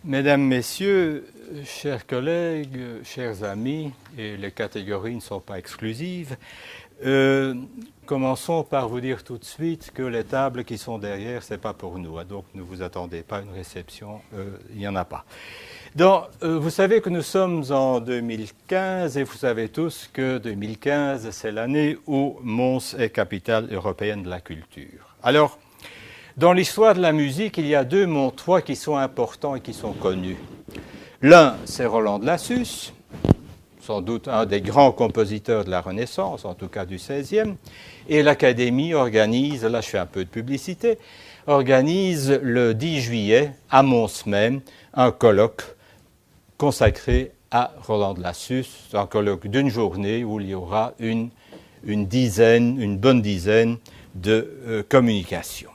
Mesdames, Messieurs, chers collègues, chers amis, et les catégories ne sont pas exclusives, commençons par vous dire tout de suite que les tables qui sont derrière, ce n'est pas pour nous, hein, donc ne vous attendez pas à une réception, il n'y en a pas. Donc, vous savez que nous sommes en 2015 et vous savez tous que 2015, c'est l'année où Mons est capitale européenne de la culture. Alors, dans l'histoire de la musique, il y a deux Montois qui sont importants et qui sont connus. L'un, c'est Roland de Lassus, sans doute un des grands compositeurs de la Renaissance, en tout cas du XVIe, et l'Académie organise, là je fais un peu de publicité, organise le 10 juillet, à Mons même, un colloque consacré à Roland de Lassus, un colloque d'une journée où il y aura une bonne dizaine de communications.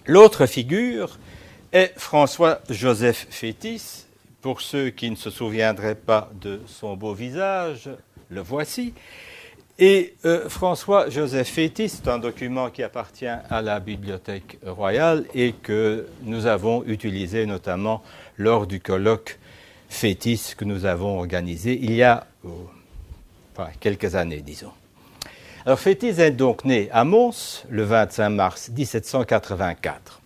L'autre figure est François-Joseph Fétis. Pour ceux qui ne se souviendraient pas de son beau visage, le voici. Et François-Joseph Fétis, c'est un document qui appartient à la Bibliothèque royale et que nous avons utilisé notamment lors du colloque Fétis que nous avons organisé il y a quelques années, disons. Alors Fétis est donc né à Mons le 25 mars 1784.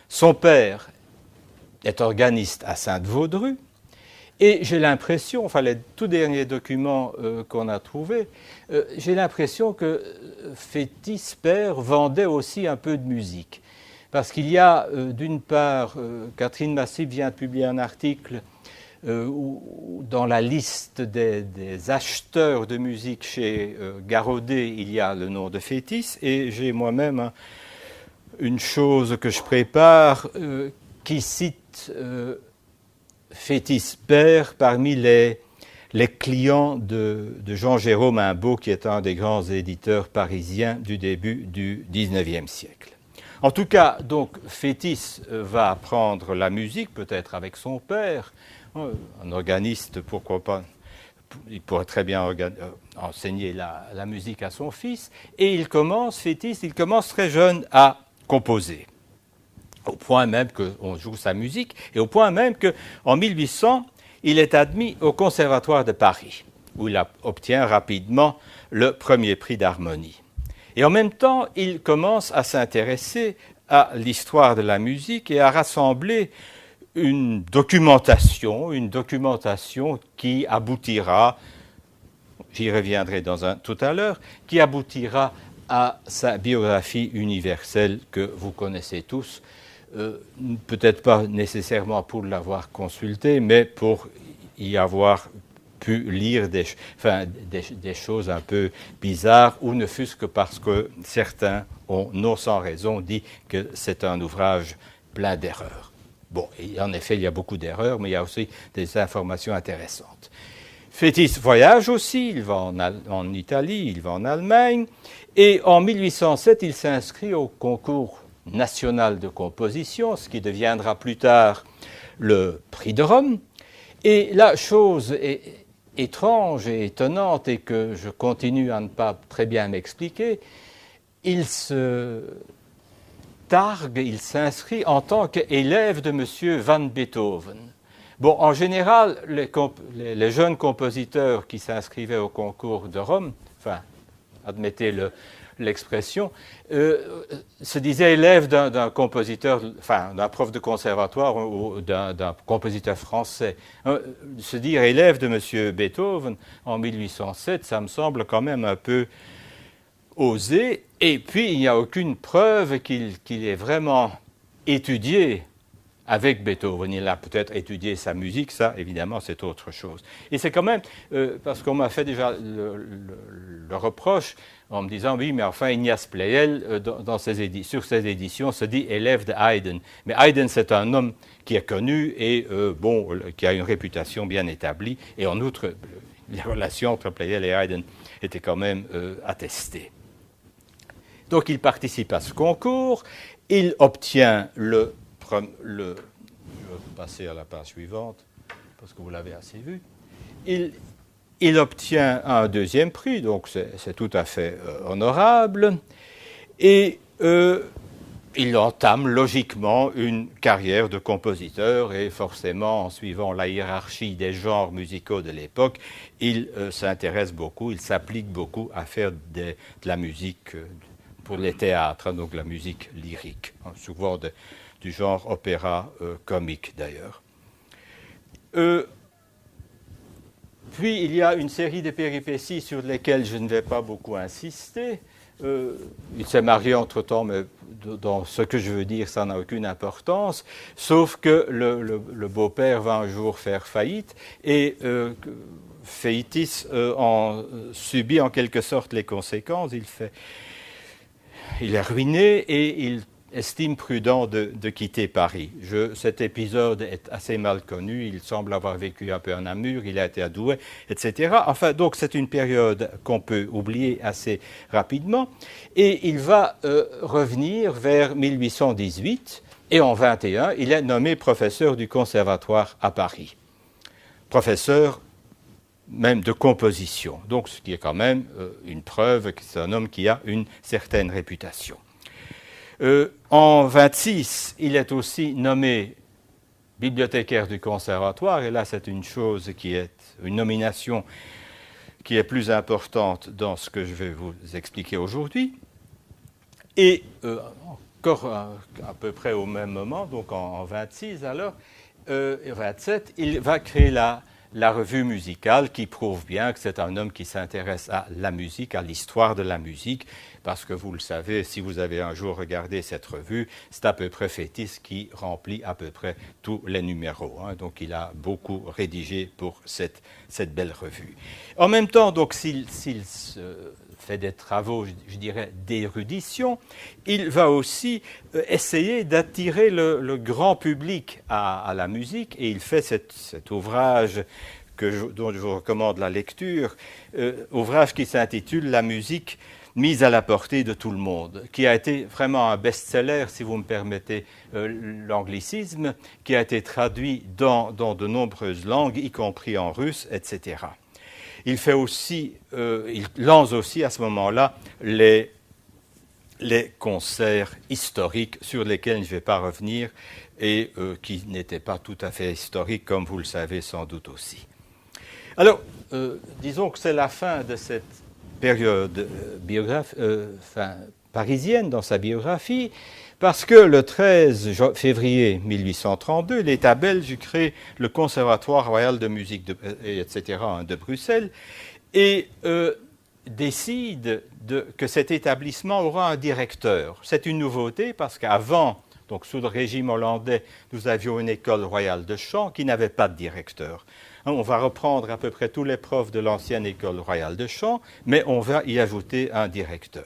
Son père est organiste à Sainte-Vaudrue et j'ai l'impression, enfin les tout derniers documents qu'on a trouvés, j'ai l'impression que Fétis père vendait aussi un peu de musique. Parce qu'il y a d'une part, Catherine Massip vient de publier un article où dans la liste des acheteurs de musique chez Garaudet, il y a le nom de Fétis, et j'ai moi-même une chose que je prépare qui cite Fétis père parmi les clients de Jean-Jérôme Imbaud, qui est un des grands éditeurs parisiens du début du XIXe siècle. En tout cas, donc, Fétis va apprendre la musique, peut-être avec son père, un organiste, pourquoi pas, il pourrait très bien enseigner la musique à son fils, et Fétis, il commence très jeune à composer, au point même qu'on joue sa musique, et au point même qu'en 1800, il est admis au Conservatoire de Paris, où il obtient rapidement le premier prix d'harmonie. Et en même temps, il commence à s'intéresser à l'histoire de la musique et à rassembler une documentation qui aboutira, j'y reviendrai tout à l'heure, qui aboutira à sa biographie universelle que vous connaissez tous, peut-être pas nécessairement pour l'avoir consultée, mais pour y avoir pu lire des choses un peu bizarres, ou ne fût-ce que parce que certains ont, non sans raison, dit que c'est un ouvrage plein d'erreurs. Bon, et en effet, il y a beaucoup d'erreurs, mais il y a aussi des informations intéressantes. Fétis voyage aussi, il va en Italie, il va en Allemagne, et en 1807, il s'inscrit au concours national de composition, ce qui deviendra plus tard le prix de Rome. Et la chose étrange et étonnante, et que je continue à ne pas très bien m'expliquer, il s'inscrit en tant qu'élève de M. van Beethoven. Bon, en général, les jeunes compositeurs qui s'inscrivaient au concours de Rome, enfin, admettez l'expression, se disaient élèves d'un compositeur, enfin, d'un prof de conservatoire ou d'un compositeur français. Se dire élève de M. Beethoven en 1807, ça me semble quand même un peu osé. Et puis, il n'y a aucune preuve qu'il ait vraiment étudié avec Beethoven. Il a peut-être étudié sa musique, ça, évidemment, c'est autre chose. Et c'est quand même, parce qu'on m'a fait déjà le reproche en me disant, oui, mais enfin, Ignace Pleyel, sur ses éditions, se dit élève de Haydn. Mais Haydn, c'est un homme qui est connu et, qui a une réputation bien établie. Et en outre, les relations entre Pleyel et Haydn étaient quand même attestées. Donc, il participe à ce concours, il obtient je vais passer à la page suivante, parce que vous l'avez assez vu. Il obtient un deuxième prix, donc c'est tout à fait honorable. Et il entame logiquement une carrière de compositeur et forcément, en suivant la hiérarchie des genres musicaux de l'époque, il s'intéresse beaucoup, il s'applique beaucoup à faire de la musique pour les théâtres, donc la musique lyrique, souvent du genre opéra comique d'ailleurs. Puis il y a une série de péripéties sur lesquelles je ne vais pas beaucoup insister. Il s'est marié entre-temps, mais dans ce que je veux dire, ça n'a aucune importance, sauf que le beau-père va un jour faire faillite et Féitis en subit en quelque sorte les conséquences. Il est ruiné et il estime prudent de quitter Paris. Cet épisode est assez mal connu, il semble avoir vécu un peu à Namur, il a été à Douai, etc. Enfin, donc c'est une période qu'on peut oublier assez rapidement. Et il va revenir vers 1818, et en 21, il est nommé professeur du conservatoire à Paris. Professeur même de composition, donc ce qui est quand même une preuve que c'est un homme qui a une certaine réputation. En 26, il est aussi nommé bibliothécaire du conservatoire, et là c'est une chose qui est une nomination qui est plus importante dans ce que je vais vous expliquer aujourd'hui. Et encore à peu près au même moment, donc en 26 alors, 27, il va créer la revue musicale qui prouve bien que c'est un homme qui s'intéresse à la musique, à l'histoire de la musique, parce que vous le savez, si vous avez un jour regardé cette revue, c'est à peu près Fétis qui remplit à peu près tous les numéros. Donc il a beaucoup rédigé pour cette belle revue. En même temps, donc s'il fait des travaux, je dirais, d'érudition, il va aussi essayer d'attirer le grand public à la musique, et il fait cet ouvrage dont je vous recommande la lecture, ouvrage qui s'intitule « La musique mise à la portée de tout le monde », qui a été vraiment un best-seller, si vous me permettez l'anglicisme, qui a été traduit dans de nombreuses langues, y compris en russe, etc. Il lance aussi à ce moment-là les concerts historiques sur lesquels je ne vais pas revenir et qui n'étaient pas tout à fait historiques, comme vous le savez sans doute aussi. Alors, disons que c'est la fin de cette période parisienne dans sa biographie, parce que le 13 février 1832, l'État belge crée le Conservatoire royal de musique, etc., de Bruxelles, et décide que cet établissement aura un directeur. C'est une nouveauté parce qu'avant, donc sous le régime hollandais, nous avions une école royale de chant qui n'avait pas de directeur. On va reprendre à peu près tous les profs de l'ancienne école royale de chant, mais on va y ajouter un directeur.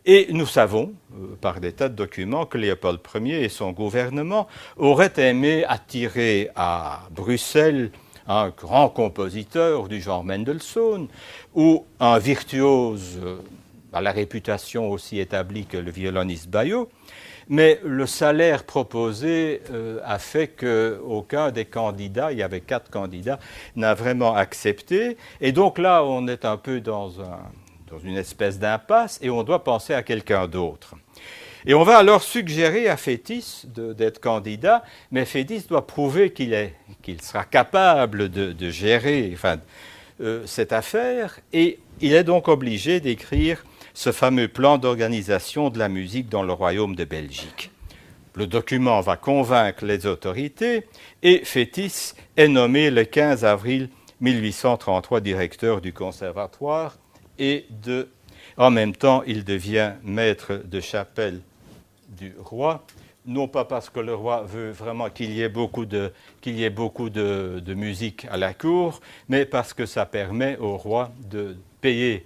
Et nous savons, par des tas de documents, que Léopold Ier et son gouvernement auraient aimé attirer à Bruxelles un grand compositeur du genre Mendelssohn ou un virtuose à la réputation aussi établie que le violoniste Baillot. Mais le salaire proposé a fait qu'aucun des candidats, il y avait 4 candidats, n'a vraiment accepté. Et donc là, on est un peu dans une espèce d'impasse et on doit penser à quelqu'un d'autre. Et on va alors suggérer à Fétis d'être candidat, mais Fétis doit prouver qu'il sera capable de gérer cette affaire, et il est donc obligé d'écrire ce fameux plan d'organisation de la musique dans le royaume de Belgique. Le document va convaincre les autorités et Fétis est nommé le 15 avril 1833 directeur du conservatoire et en même temps il devient maître de chapelle du roi, non pas parce que le roi veut vraiment qu'il y ait beaucoup de musique à la cour, mais parce que ça permet au roi de payer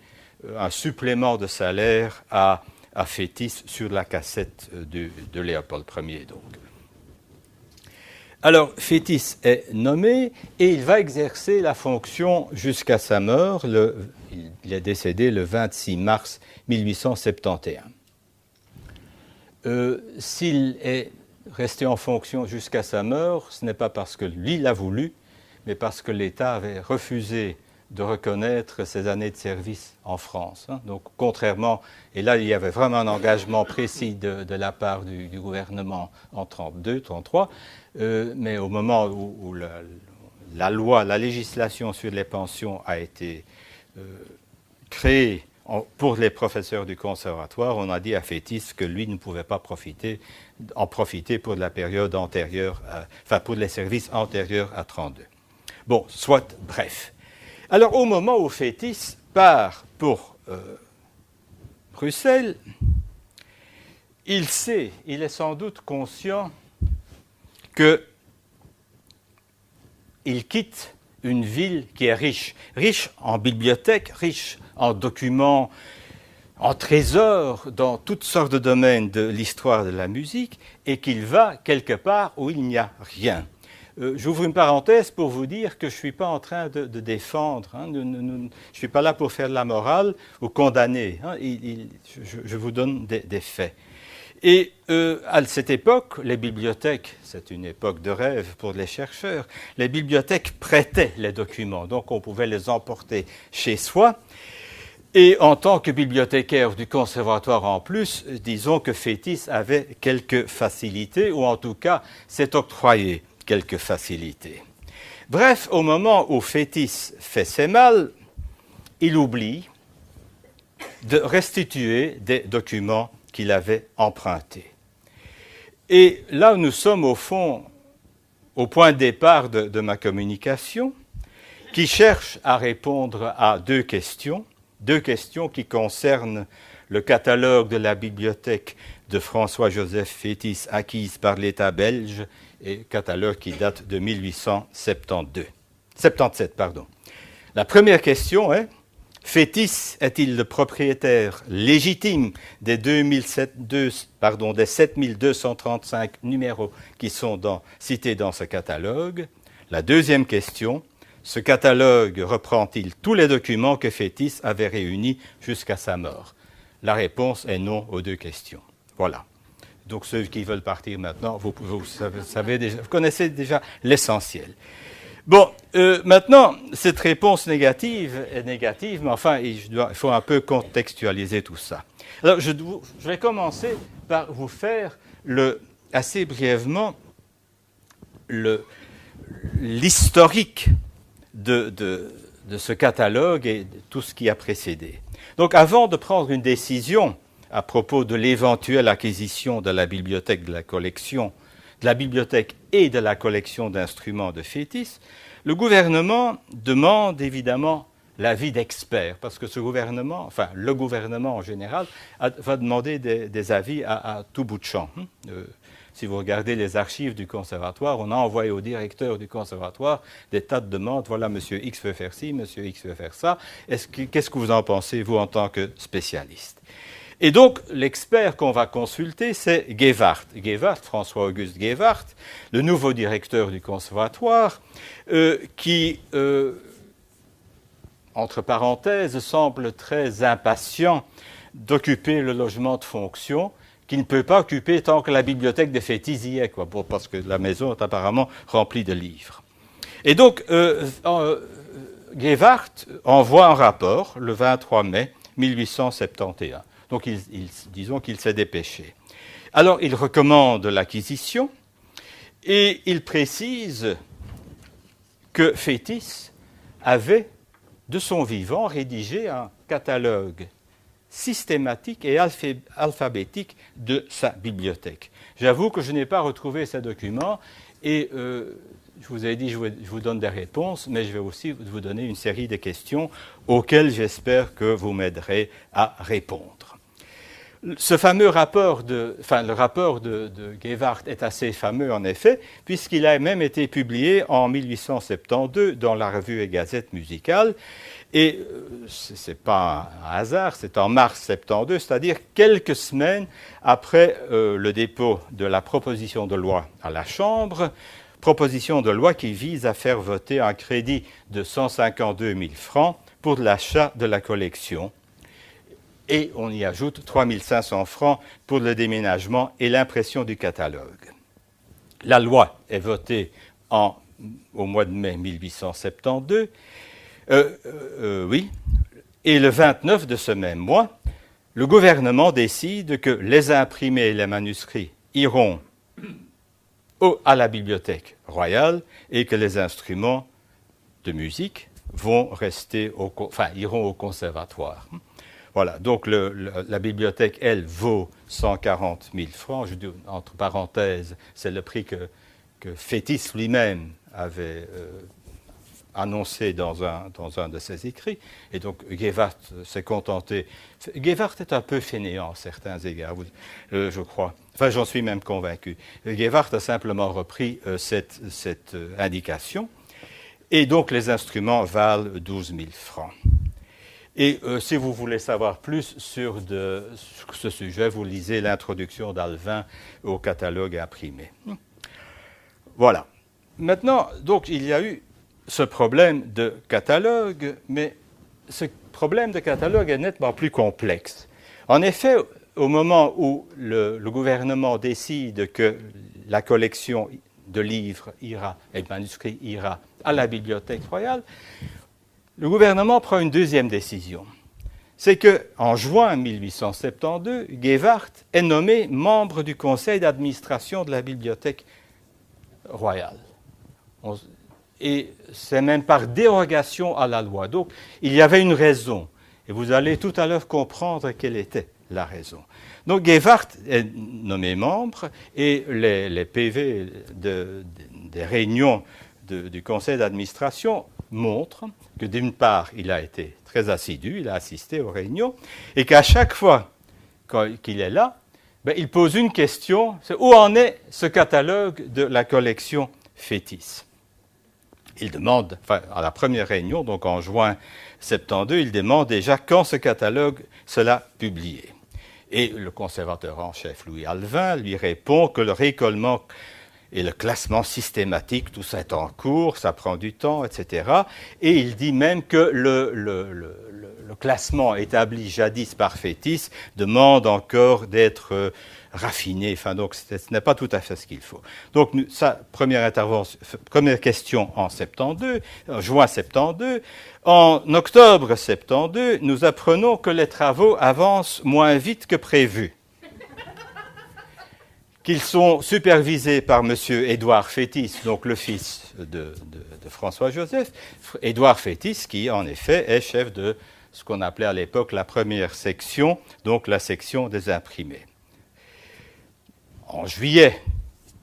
un supplément de salaire à Fétis sur la cassette de Léopold Ier. Donc. Alors, Fétis est nommé et il va exercer la fonction jusqu'à sa mort. Il est décédé le 26 mars 1871. S'il est resté en fonction jusqu'à sa mort, ce n'est pas parce que lui l'a voulu, mais parce que l'État avait refusé de reconnaître ses années de service en France. Donc, contrairement, et là, il y avait vraiment un engagement précis de la part du gouvernement en 1932, 1933, mais au moment où la loi, la législation sur les pensions a été créée pour les professeurs du conservatoire, on a dit à Fétis que lui ne pouvait pas en profiter pour la période antérieure, pour les services antérieurs à 1932. Bon, soit, bref. Alors, au moment où Fétis part pour Bruxelles, il est sans doute conscient qu'il quitte une ville qui est riche en bibliothèques, riche en documents, en trésors, dans toutes sortes de domaines de l'histoire de la musique, et qu'il va quelque part où il n'y a rien. J'ouvre une parenthèse pour vous dire que je ne suis pas en train de défendre, je ne suis pas là pour faire de la morale ou condamner, je vous donne des faits. Et à cette époque, les bibliothèques, c'est une époque de rêve pour les chercheurs, les bibliothèques prêtaient les documents, donc on pouvait les emporter chez soi. Et en tant que bibliothécaire du conservatoire en plus, disons que Fétis avait quelques facilités, ou en tout cas s'est octroyé quelques facilités. Bref, au moment où Fétis fait ses malles, il oublie de restituer des documents qu'il avait empruntés. Et là, nous sommes au fond au point de départ de ma communication, qui cherche à répondre à deux questions qui concernent le catalogue de la bibliothèque de François-Joseph Fétis acquise par l'État belge, et catalogue qui date de 1877. La première question est: Fétis est-il le propriétaire légitime des 7235 numéros qui sont cités dans ce catalogue? La deuxième question: ce catalogue reprend-il tous les documents que Fétis avait réunis jusqu'à sa mort? La réponse est non aux deux questions. Voilà. Donc ceux qui veulent partir maintenant, vous connaissez déjà l'essentiel. Bon, maintenant, cette réponse négative est négative, mais enfin, il faut un peu contextualiser tout ça. Alors, je vais commencer par vous faire assez brièvement l'historique de ce catalogue et de tout ce qui a précédé. Donc, avant de prendre une décision à propos de l'éventuelle acquisition de la bibliothèque et de la collection d'instruments de Fétis, le gouvernement demande évidemment l'avis d'experts, parce que le gouvernement en général, va demander des avis à tout bout de champ. Si vous regardez les archives du conservatoire, on a envoyé au directeur du conservatoire des tas de demandes. Voilà, monsieur X veut faire ci, monsieur X veut faire ça. Qu'est-ce que vous en pensez, vous, en tant que spécialiste? Et donc, l'expert qu'on va consulter, c'est Gewart, François-Auguste Gewart, le nouveau directeur du conservatoire, qui, entre parenthèses, semble très impatient d'occuper le logement de fonction, qu'il ne peut pas occuper tant que la bibliothèque de Fétis y est, parce que la maison est apparemment remplie de livres. Et donc, Gewart envoie un rapport le 23 mai 1871. Donc, disons qu'il s'est dépêché. Alors, il recommande l'acquisition et il précise que Fétis avait, de son vivant, rédigé un catalogue systématique et alphabétique de sa bibliothèque. J'avoue que je n'ai pas retrouvé ces documents et je vous ai dit je vous donne des réponses, mais je vais aussi vous donner une série de questions auxquelles j'espère que vous m'aiderez à répondre. Ce fameux rapport le rapport de Gewart est assez fameux en effet, puisqu'il a même été publié en 1872 dans la revue et Gazette musicale. Et ce n'est pas un hasard, c'est en mars 72, c'est-à-dire quelques semaines après le dépôt de la proposition de loi à la Chambre, proposition de loi qui vise à faire voter un crédit de 152 000 francs pour l'achat de la collection. Et on y ajoute 3 500 francs pour le déménagement et l'impression du catalogue. La loi est votée au mois de mai 1872. Oui. Et le 29 de ce même mois, le gouvernement décide que les imprimés et les manuscrits iront à la bibliothèque royale et que les instruments de musique vont iront au conservatoire. Voilà, donc la bibliothèque, elle, vaut 140 000 francs. Je dis entre parenthèses, c'est le prix que Fétis lui-même avait annoncé dans un de ses écrits. Et donc Gevart s'est contenté. Gevart est un peu fainéant à certains égards, je crois. Enfin, j'en suis même convaincu. Gevart a simplement repris cette indication. Et donc les instruments valent 12 000 francs. Et si vous voulez savoir plus sur ce sujet, vous lisez l'introduction d'Alvin au catalogue imprimé. Voilà. Maintenant, donc, il y a eu ce problème de catalogue, mais ce problème de catalogue est nettement plus complexe. En effet, au moment où le gouvernement décide que la collection de livres et de manuscrits ira à la Bibliothèque royale, le gouvernement prend une deuxième décision. C'est qu'en juin 1872, Gevart est nommé membre du conseil d'administration de la Bibliothèque royale. Et c'est même par dérogation à la loi. Donc, il y avait une raison. Et vous allez tout à l'heure comprendre quelle était la raison. Donc, Gevart est nommé membre et les PV des réunions du conseil d'administration montrent que d'une part, il a été très assidu, il a assisté aux réunions, et qu'à chaque fois qu'il est là, il pose une question, c'est où en est ce catalogue de la collection Fétis? Il demande, à la première réunion, donc en juin 72, il demande déjà quand ce catalogue sera publié. Et le conservateur en chef Louis Alvin lui répond que le récollement et le classement systématique, tout ça est en cours, ça prend du temps, etc. Et il dit même que le classement établi jadis par Fétis demande encore d'être raffiné. Enfin, donc, ce n'est pas tout à fait ce qu'il faut. Donc, première question en 72, juin 72. En octobre 72, nous apprenons que les travaux avancent moins vite que prévu. Qu'ils sont supervisés par M. Édouard Fétis, donc le fils de François-Joseph. Édouard Fétis, qui en effet est chef de ce qu'on appelait à l'époque la première section, donc la section des imprimés. En juillet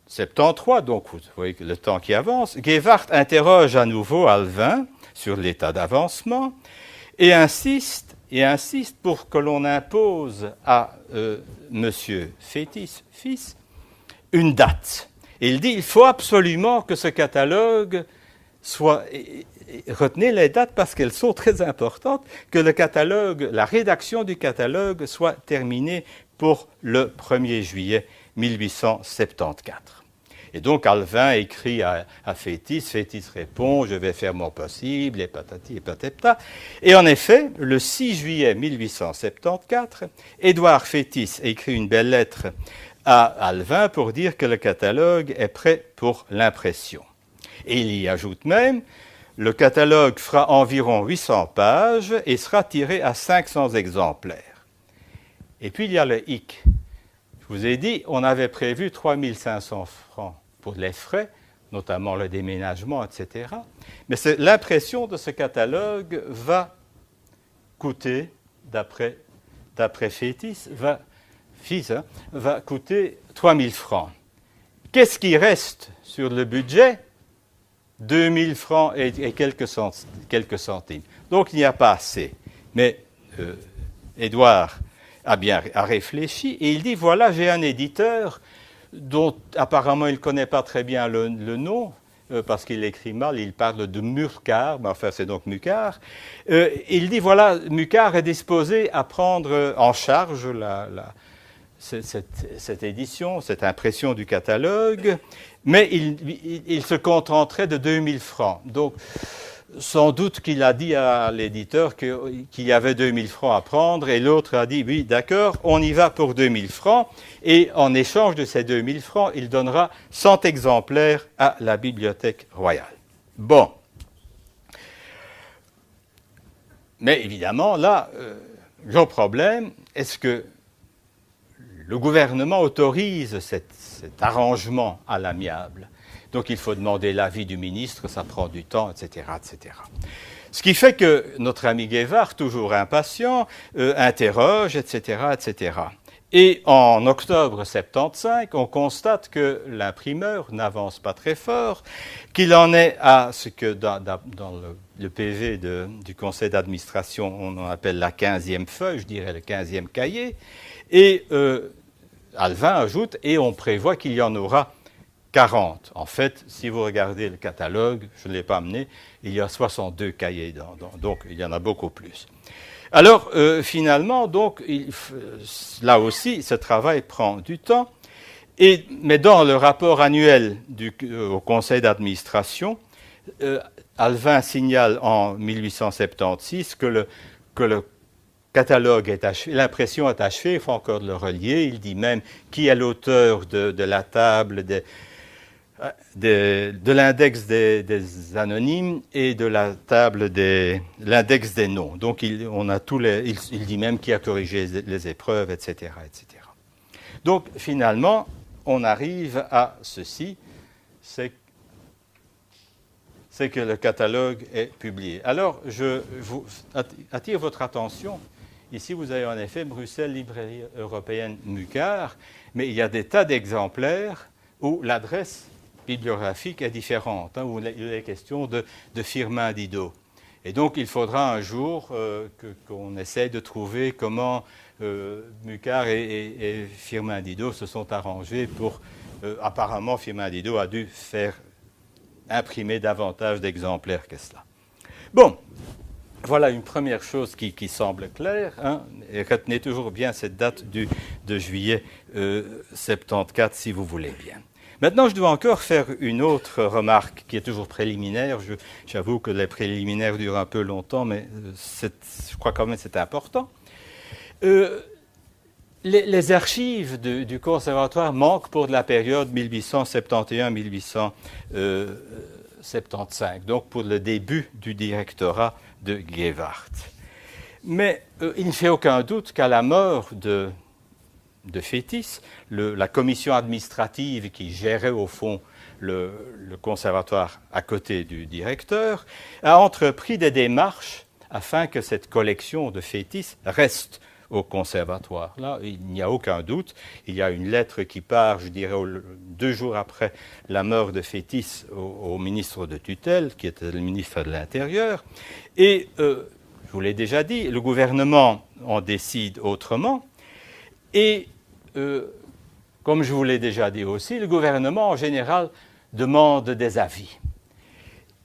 73, donc vous voyez le temps qui avance, Gevart interroge à nouveau Alvin sur l'état d'avancement et insiste pour que l'on impose à M. Fétis, fils, une date. Et il dit il faut absolument que ce catalogue soit... Retenez les dates parce qu'elles sont très importantes, que le catalogue, la rédaction du catalogue soit terminée pour le 1er juillet 1874. Et donc Alvin écrit à Fétis, Fétis répond « je vais faire mon possible » et patati et patata. Et en effet, le 6 juillet 1874, Édouard Fétis écrit une belle lettre à Alvin pour dire que le catalogue est prêt pour l'impression. Et il y ajoute même « le catalogue fera environ 800 pages et sera tiré à 500 exemplaires ». Et puis il y a le hic. Je vous ai dit, on avait prévu 3 500 francs pour les frais, notamment le déménagement, etc. Mais l'impression de ce catalogue va coûter, d'après Fétis, va coûter 3 000 francs. Qu'est-ce qui reste sur le budget? 2 000 francs et quelques centimes. Donc il n'y a pas assez. Mais Édouard a réfléchi et il dit, voilà, j'ai un éditeur dont apparemment il ne connaît pas très bien le nom, parce qu'il écrit mal, il parle de Mucart, mais enfin c'est donc Mucart. Il dit, voilà, Mucart est disposé à prendre en charge cette édition, cette impression du catalogue, mais il se contenterait de 2 000 francs. Donc, sans doute qu'il a dit à l'éditeur qu'il y avait 2 000 francs à prendre, et l'autre a dit, oui, d'accord, on y va pour 2 000 francs, et en échange de ces 2 000 francs, il donnera 100 exemplaires à la Bibliothèque royale. Bon. Mais évidemment, là, le problème, est-ce que le gouvernement autorise cet arrangement à l'amiable? Donc il faut demander l'avis du ministre, ça prend du temps, etc., etc. Ce qui fait que notre ami Guevara, toujours impatient, interroge, etc., etc. Et en octobre 75, on constate que l'imprimeur n'avance pas très fort, qu'il en est à ce que dans le PV du conseil d'administration, on en appelle la 15e feuille, je dirais le 15e cahier, et Alvin ajoute, et on prévoit qu'il y en aura 40. En fait, si vous regardez le catalogue, je ne l'ai pas amené, il y a 62 cahiers, donc il y en a beaucoup plus. Alors, finalement, donc, là aussi, ce travail prend du temps, mais dans le rapport annuel au conseil d'administration, Alvin signale en 1876 que le catalogue est achevé, l'impression est achevée, il faut encore le relier, il dit même qui est l'auteur de la table de l'index des anonymes et de la table de l'index des noms. Donc, on a il dit même qui a corrigé les épreuves, etc., etc. Donc, finalement, on arrive à ceci, c'est que le catalogue est publié. Alors, je vous attire votre attention. Ici, vous avez en effet Bruxelles, Librairie européenne Mucart, mais il y a des tas d'exemplaires où l'adresse bibliographique est différente, où il est question de Firmin Didot. Et donc, il faudra un jour qu'on essaye de trouver comment Mucart et Firmin Didot se sont arrangés pour... apparemment, Firmin Didot a dû faire imprimer davantage d'exemplaires que cela. Bon, voilà une première chose qui semble claire. Et retenez toujours bien cette date de juillet 74, si vous voulez bien. Maintenant, je dois encore faire une autre remarque qui est toujours préliminaire. J'avoue que les préliminaires durent un peu longtemps, mais je crois quand même que c'est important. Les archives du conservatoire manquent pour la période 1871-1875, donc pour le début du directorat de Guevara. Mais il ne fait aucun doute qu'à la mort de Fétis, la commission administrative qui gérait au fond le conservatoire à côté du directeur, a entrepris des démarches afin que cette collection de Fétis reste au conservatoire. Là, il n'y a aucun doute. Il y a une lettre qui part, je dirais, 2 jours après la mort de Fétis au ministre de tutelle, qui était le ministre de l'Intérieur. Et, je vous l'ai déjà dit, le gouvernement en décide autrement. Et, comme je vous l'ai déjà dit aussi, le gouvernement, en général, demande des avis.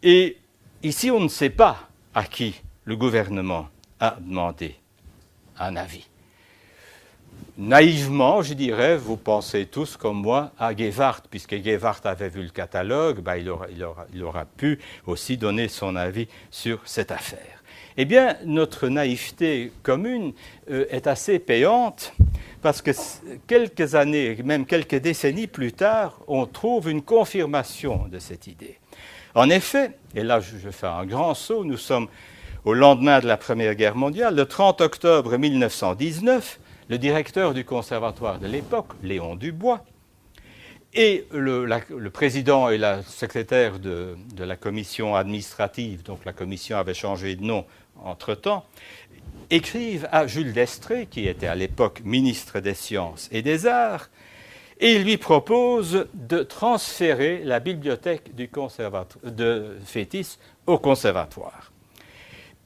Et ici, on ne sait pas à qui le gouvernement a demandé un avis. Naïvement, je dirais, vous pensez tous comme moi à Guevara, puisque Guevara avait vu le catalogue, il aura pu aussi donner son avis sur cette affaire. Eh bien, notre naïveté commune est assez payante, parce que quelques années, même quelques décennies plus tard, on trouve une confirmation de cette idée. En effet, et là je fais un grand saut, nous sommes au lendemain de la Première Guerre mondiale, le 30 octobre 1919, le directeur du conservatoire de l'époque, Léon Dubois, et le président et la secrétaire de la commission administrative, donc la commission avait changé de nom entre-temps, écrivent à Jules d'Estrées, qui était à l'époque ministre des Sciences et des Arts, et ils lui proposent de transférer la bibliothèque de Fétis au conservatoire.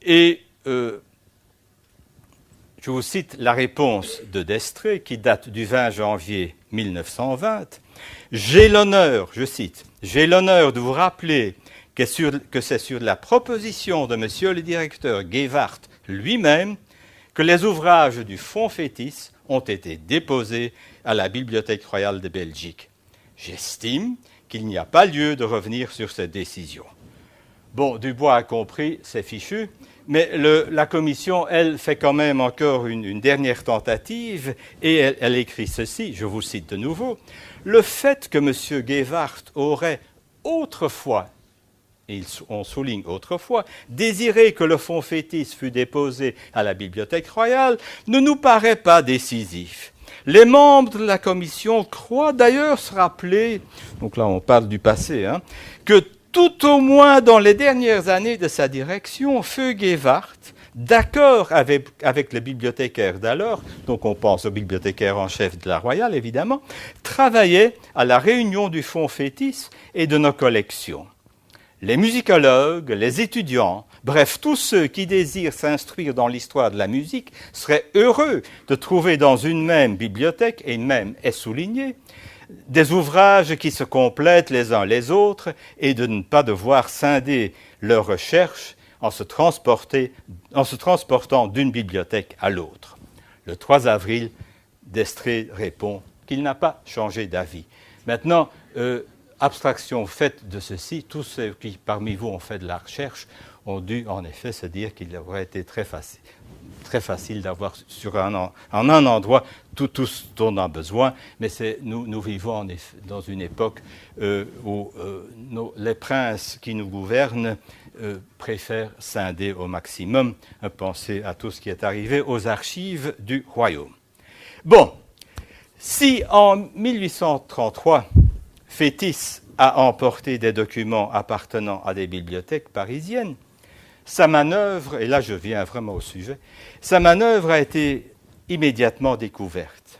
Et je vous cite la réponse de d'Estrées, qui date du 20 janvier 1920. « J'ai l'honneur, je cite, « j'ai l'honneur de vous rappeler que c'est sur la proposition de monsieur le directeur Guevara lui-même que les ouvrages du Fonds Fétis ont été déposés à la Bibliothèque royale de Belgique. J'estime qu'il n'y a pas lieu de revenir sur cette décision. » Bon, Dubois a compris, c'est fichu, mais la commission, elle, fait quand même encore une dernière tentative, et elle écrit ceci, je vous cite de nouveau, « Le fait que M. Guevara aurait autrefois et on souligne autrefois, désirer que le fonds Fétis fût déposé à la Bibliothèque royale ne nous paraît pas décisif. Les membres de la commission croient d'ailleurs se rappeler, donc là on parle du passé, que tout au moins dans les dernières années de sa direction, Feu Guévart, d'accord avec le bibliothécaire d'alors, donc on pense au bibliothécaire en chef de la Royale évidemment, travaillait à la réunion du fonds Fétis et de nos collections. Les musicologues, les étudiants, bref, tous ceux qui désirent s'instruire dans l'histoire de la musique seraient heureux de trouver dans une même bibliothèque, et même est souligné, des ouvrages qui se complètent les uns les autres et de ne pas devoir scinder leurs recherches en se transportant d'une bibliothèque à l'autre. Le 3 avril, Destrée répond qu'il n'a pas changé d'avis. Maintenant, abstraction faite de ceci, tous ceux qui parmi vous ont fait de la recherche ont dû en effet se dire qu'il aurait été très facile d'avoir en un endroit tout ce dont on a besoin, mais nous vivons en effet dans une époque où les princes qui nous gouvernent préfèrent scinder au maximum. Pensez à tout ce qui est arrivé aux archives du royaume. Bon, si en 1833, Fétis a emporté des documents appartenant à des bibliothèques parisiennes, sa manœuvre, et là je viens vraiment au sujet, sa manœuvre a été immédiatement découverte.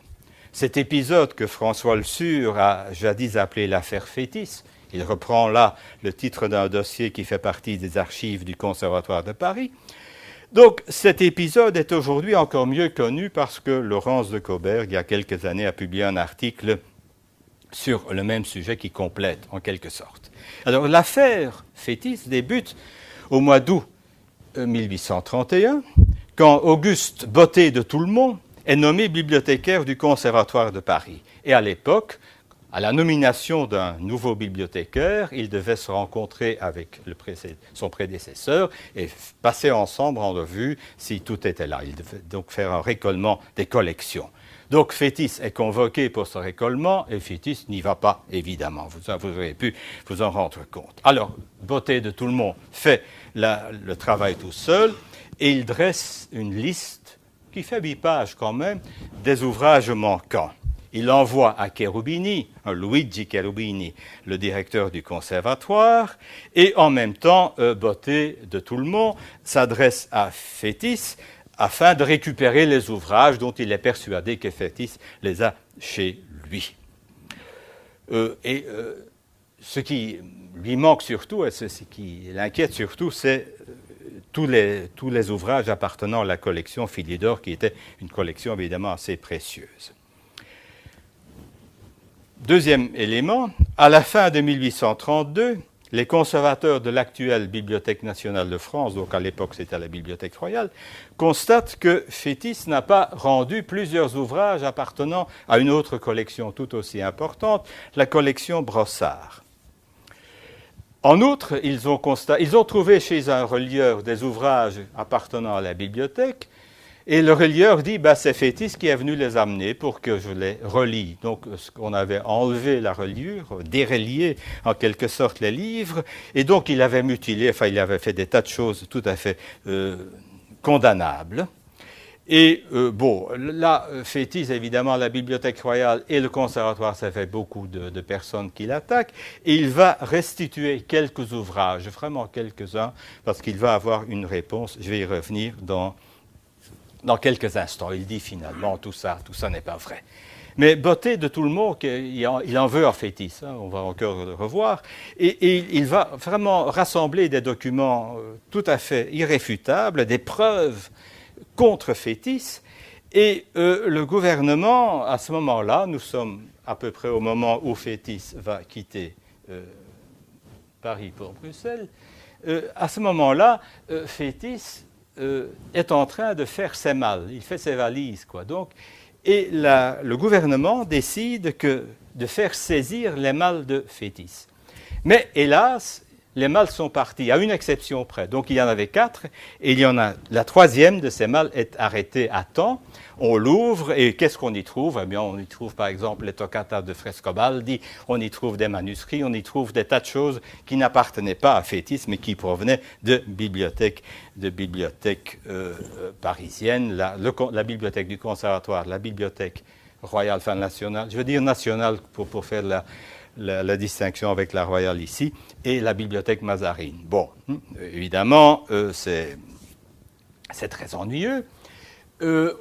Cet épisode que François Le Sur a jadis appelé l'affaire Fétis, il reprend là le titre d'un dossier qui fait partie des archives du Conservatoire de Paris. Donc cet épisode est aujourd'hui encore mieux connu parce que Laurence de Cauberg, il y a quelques années, a publié un article sur le même sujet qui complète en quelque sorte. Alors l'affaire Fétis débute au mois d'août 1831, quand Auguste Botté de Toulmont est nommé bibliothécaire du Conservatoire de Paris. Et à l'époque, à la nomination d'un nouveau bibliothécaire, il devait se rencontrer avec son prédécesseur et passer ensemble en revue si tout était là. Il devait donc faire un récollement des collections. Donc Fétis est convoqué pour ce récollement et Fétis n'y va pas, évidemment. Vous aurez pu vous en rendre compte. Alors, Botté de Toulmont fait le travail tout seul et il dresse une liste qui fait 8 pages quand même des ouvrages manquants. Il envoie à Cherubini, Luigi Cherubini, le directeur du conservatoire, et en même temps, Botté de Toulmont s'adresse à Fétis afin de récupérer les ouvrages dont il est persuadé que Fétis les a chez lui. Ce qui lui manque surtout, et ce qui l'inquiète surtout, c'est tous les ouvrages appartenant à la collection Philidor, qui était une collection évidemment assez précieuse. Deuxième élément, à la fin de 1832, les conservateurs de l'actuelle Bibliothèque nationale de France, donc à l'époque c'était la Bibliothèque royale, constatent que Fétis n'a pas rendu plusieurs ouvrages appartenant à une autre collection tout aussi importante, la collection Brossard. En outre, ils ont trouvé chez un relieur des ouvrages appartenant à la bibliothèque, et le relieur dit c'est Fétis qui est venu les amener pour que je les relie. Donc, on avait enlevé la reliure, dérelié en quelque sorte les livres, et donc il avait mutilé, il avait fait des tas de choses tout à fait condamnables. Et là, Fétis, évidemment, la Bibliothèque royale et le conservatoire, ça fait beaucoup de personnes qui l'attaquent, et il va restituer quelques ouvrages, vraiment quelques-uns, parce qu'il va avoir une réponse. Je vais y revenir dans quelques instants. Il dit finalement tout ça n'est pas vrai. Mais Botté de Toulmont, il en veut à Fétis, on va encore le revoir, et il va vraiment rassembler des documents tout à fait irréfutables, des preuves contre Fétis, et le gouvernement, à ce moment-là, nous sommes à peu près au moment où Fétis va quitter Paris pour Bruxelles, à ce moment-là, Fétis est en train de faire ses malles, il fait ses valises, quoi. Donc, et le gouvernement décide de faire saisir les malles de Fétis. Mais hélas, les malles sont partis, à une exception près. Donc il y en avait 4, et il y en a la 3e de ces malles est arrêtée à temps. On l'ouvre, et qu'est-ce qu'on y trouve? Eh bien, on y trouve par exemple les toccata de Frescobaldi, on y trouve des manuscrits, on y trouve des tas de choses qui n'appartenaient pas à Fétis, mais qui provenaient de bibliothèques parisiennes, la bibliothèque du Conservatoire, la bibliothèque royale, enfin nationale, je veux dire nationale pour faire la distinction avec la royale ici, et la bibliothèque Mazarine. Bon, évidemment, c'est très ennuyeux.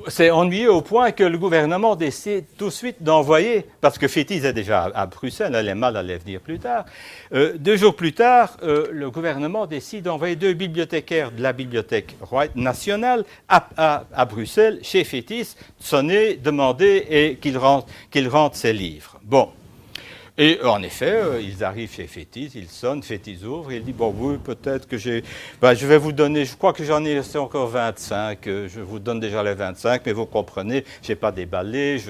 C'est ennuyeux au point que le gouvernement décide tout de suite d'envoyer, parce que Fétis est déjà à Bruxelles, les malles allaient venir plus tard. 2 jours plus tard, le gouvernement décide d'envoyer 2 bibliothécaires de la bibliothèque nationale à Bruxelles, chez Fétis, sonner, demander et qu'il rende ses livres. Bon. Et en effet, ils arrivent chez Fétis, ils sonnent, Fétis ouvre, il dit, bon oui, peut-être que je vais vous donner, je crois que j'en ai resté encore 25, je vous donne déjà les 25, mais vous comprenez, je n'ai pas déballé,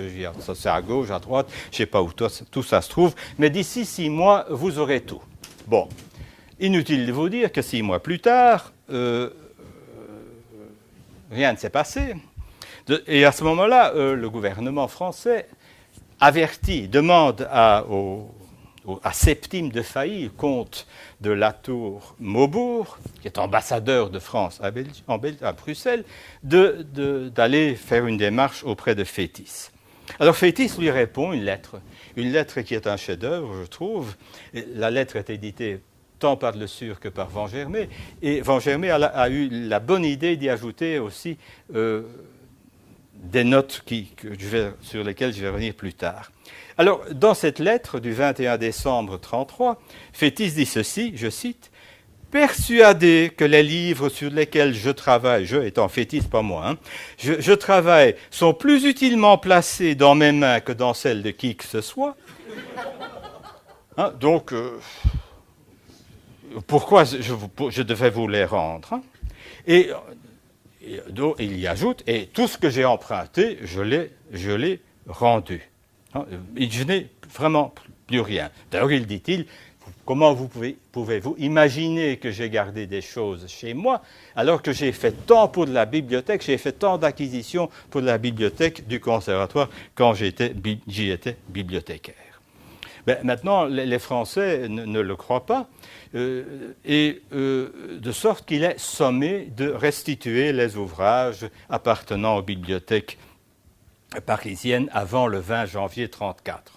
ça c'est à gauche, à droite, je ne sais pas où tout ça se trouve, mais d'ici 6 mois, vous aurez tout. Bon, inutile de vous dire que 6 mois plus tard, rien ne s'est passé. Et à ce moment-là, le gouvernement français demande à Septime de Failly, comte de Latour-Maubourg, qui est ambassadeur de France à Bruxelles, d'aller faire une démarche auprès de Fétis. Alors Fétis lui répond une lettre qui est un chef-d'œuvre, je trouve. La lettre est éditée tant par Le Sur que par Vengermé, et Vengermé a eu la bonne idée d'y ajouter aussi des notes sur lesquelles je vais revenir plus tard. Alors, dans cette lettre du 21 décembre 1933, Fétis dit ceci, je cite, « Persuadé que les livres sur lesquels je travaille, je étant Fétis, pas moi, je travaille, sont plus utilement placés dans mes mains que dans celles de qui que ce soit. » Donc, pourquoi je devrais vous les rendre, Et il y ajoute, et tout ce que j'ai emprunté, je l'ai rendu. Je n'ai vraiment plus rien. D'ailleurs, dit-il, comment pouvez-vous imaginer que j'ai gardé des choses chez moi, alors que j'ai fait tant pour de la bibliothèque, j'ai fait tant d'acquisitions pour de la bibliothèque du conservatoire quand j'y étais bibliothécaire. Maintenant, les Français ne le croient pas, de sorte qu'il est sommé de restituer les ouvrages appartenant aux bibliothèques parisiennes avant le 20 janvier 1934.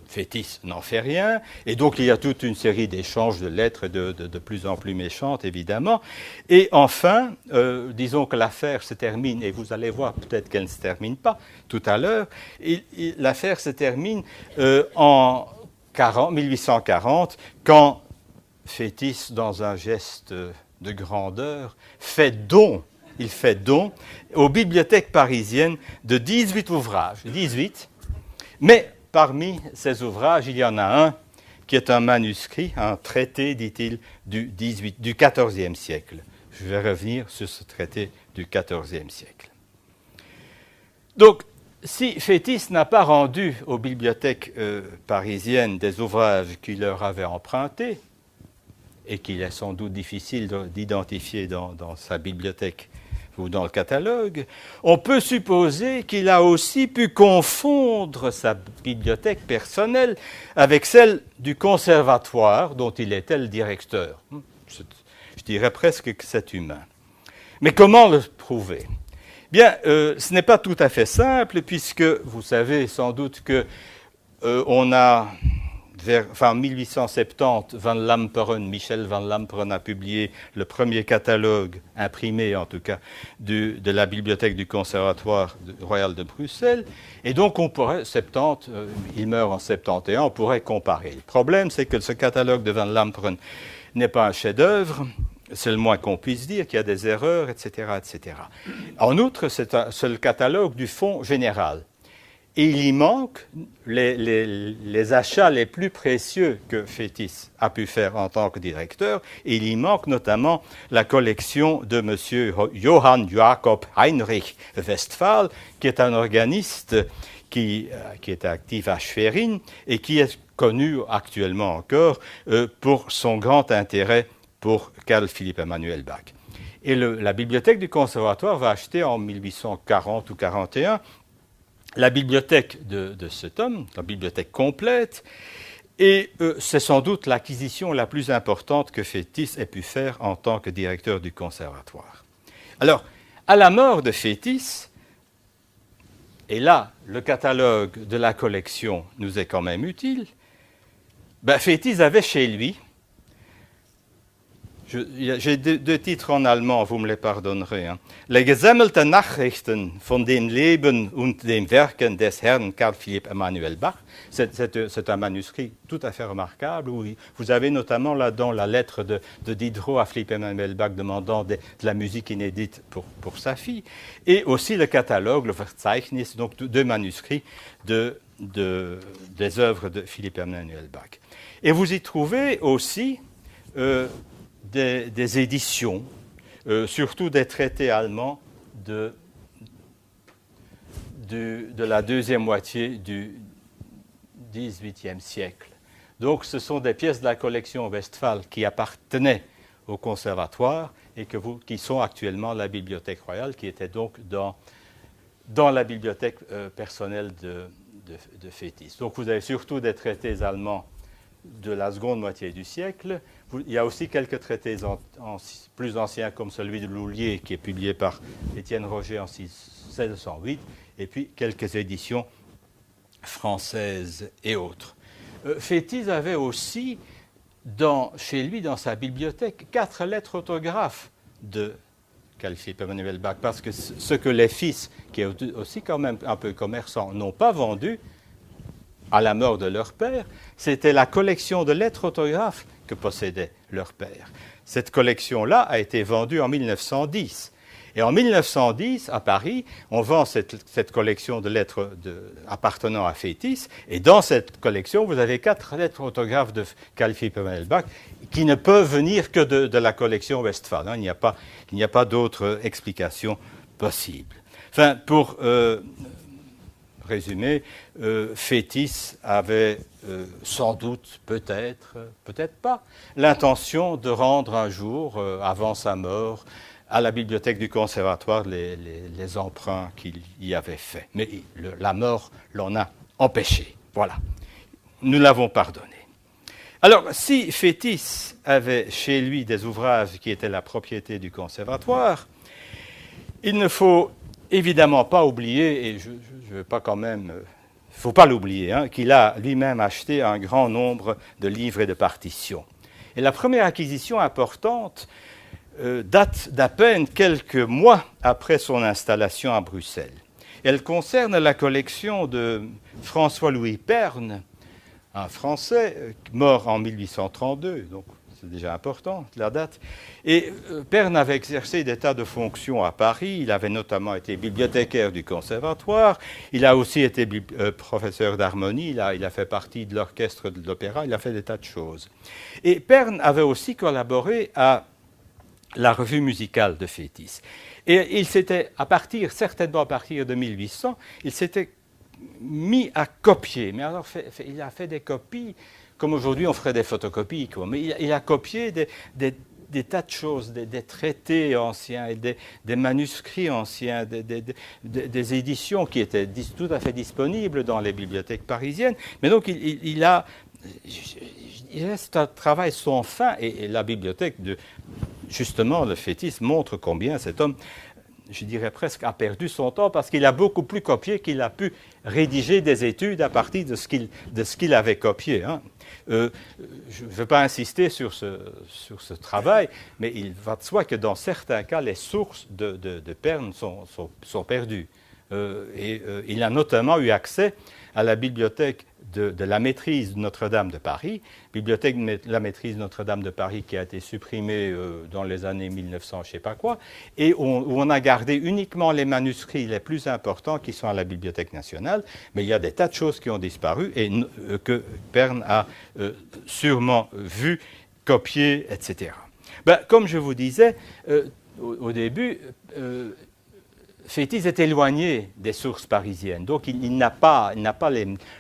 Fétis n'en fait rien, et donc il y a toute une série d'échanges de lettres de plus en plus méchantes, évidemment. Et enfin, disons que l'affaire se termine, et vous allez voir peut-être qu'elle ne se termine pas tout à l'heure, l'affaire se termine en 1840, quand Fétis, dans un geste de grandeur, il fait don aux bibliothèques parisiennes de 18 ouvrages, 18, mais parmi ces ouvrages, il y en a un qui est un manuscrit, un traité, dit-il, du XIVe siècle. Je vais revenir sur ce traité du XIVe siècle. Donc, si Fétis n'a pas rendu aux bibliothèques parisiennes des ouvrages qu'il leur avait empruntés, et qu'il est sans doute difficile d'identifier dans sa bibliothèque ou dans le catalogue, on peut supposer qu'il a aussi pu confondre sa bibliothèque personnelle avec celle du conservatoire dont il était le directeur. Je dirais presque que c'est humain. Mais comment le prouver ? Bien, ce n'est pas tout à fait simple, puisque vous savez sans doute que on a, en 1870, Michel Van Lamperen a publié le premier catalogue, imprimé en tout cas, de la bibliothèque du Conservatoire royal de Bruxelles, et donc on pourrait, il meurt en 71, on pourrait comparer. Le problème, c'est que ce catalogue de Van Lamperen n'est pas un chef-d'œuvre. C'est le moins qu'on puisse dire, qu'il y a des erreurs, etc., etc. En outre, c'est le catalogue du Fonds général. Et il y manque les achats les plus précieux que Fétis a pu faire en tant que directeur. Et il y manque notamment la collection de M. Johann Jakob Heinrich Westphal, qui est un organiste qui est actif à Schwerin et qui est connu actuellement encore pour son grand intérêt pour Carl Philipp Emanuel Bach. Et la bibliothèque du conservatoire va acheter en 1840 ou 1841 la bibliothèque de cet homme, la bibliothèque complète, et c'est sans doute l'acquisition la plus importante que Fétis ait pu faire en tant que directeur du conservatoire. Alors, à la mort de Fétis, et là, le catalogue de la collection nous est quand même utile, Fétis avait chez lui, j'ai deux titres en allemand, vous me les pardonnerez. Les gesammelte Nachrichten von dem Leben und dem Werken des Herrn Carl Philipp Emanuel Bach. C'est un manuscrit tout à fait remarquable où vous avez notamment là-dedans la lettre de Diderot à Philipp Emanuel Bach demandant de la musique inédite pour sa fille. Et aussi le catalogue, le Verzeichnis, donc deux manuscrits des œuvres de Philipp Emanuel Bach. Et vous y trouvez aussi des éditions, surtout des traités allemands de la deuxième moitié du XVIIIe siècle. Donc ce sont des pièces de la collection Westphal qui appartenaient au conservatoire et qui sont actuellement à la Bibliothèque royale, qui était donc dans la bibliothèque personnelle de Fétis. Donc vous avez surtout des traités allemands de la seconde moitié du siècle. Il y a aussi quelques traités plus anciens comme celui de Loulier qui est publié par Étienne Roger en 1608 et puis quelques éditions françaises et autres. Fétis avait aussi chez lui, dans sa bibliothèque, 4 lettres autographes de Carl Philipp Emanuel Bach parce que ce que les fils, qui est aussi quand même un peu commerçants, n'ont pas vendu à la mort de leur père, c'était la collection de lettres autographes que possédait leur père. Cette collection-là a été vendue en 1910. Et en 1910, à Paris, on vend cette collection de lettres appartenant à Fétis. Et dans cette collection, vous avez 4 lettres autographes de Carl Philipp Emanuel Bach qui ne peuvent venir que de la collection Westphal. Il n'y a pas d'autre explication possible. Enfin, pour résumé, Fétis avait sans doute, peut-être pas, l'intention de rendre un jour, avant sa mort, à la bibliothèque du conservatoire les emprunts qu'il y avait faits. Mais la mort l'en a empêché. Voilà. Nous l'avons pardonné. Alors, si Fétis avait chez lui des ouvrages qui étaient la propriété du conservatoire, il ne faut évidemment pas oublier, et je ne veux pas quand même, il ne faut pas l'oublier, qu'il a lui-même acheté un grand nombre de livres et de partitions. Et la première acquisition importante date d'à peine quelques mois après son installation à Bruxelles. Elle concerne la collection de François-Louis Perne, un Français mort en 1832, donc c'est déjà important, la date. Et Perne avait exercé des tas de fonctions à Paris. Il avait notamment été bibliothécaire du conservatoire. Il a aussi été professeur d'harmonie. Il a fait partie de l'orchestre de l'opéra. Il a fait des tas de choses. Et Perne avait aussi collaboré à la revue musicale de Fétis. Et il s'était, certainement à partir de 1800, il s'était mis à copier. Mais alors, il a fait des copies comme aujourd'hui on ferait des photocopies, mais il a copié des tas de choses, des traités anciens, et des manuscrits anciens, des éditions qui étaient tout à fait disponibles dans les bibliothèques parisiennes. Mais donc il reste un travail sans fin, et la bibliothèque justement de Fétis montre combien cet homme, je dirais presque, a perdu son temps parce qu'il a beaucoup plus copié qu'il a pu rédiger des études à partir de ce qu'il avait copié. Je ne veux pas insister sur ce travail, mais il va de soi que dans certains cas, les sources de Perne sont perdues. Il a notamment eu accès à la bibliothèque de la maîtrise de Notre-Dame de Paris, bibliothèque de la maîtrise de Notre-Dame de Paris qui a été supprimée dans les années 1900, je ne sais pas quoi, et où on a gardé uniquement les manuscrits les plus importants qui sont à la Bibliothèque nationale, mais il y a des tas de choses qui ont disparu et que Pern a sûrement vu, copié, etc. Ben, comme je vous disais au début, Fétis est éloigné des sources parisiennes, donc il n'a pas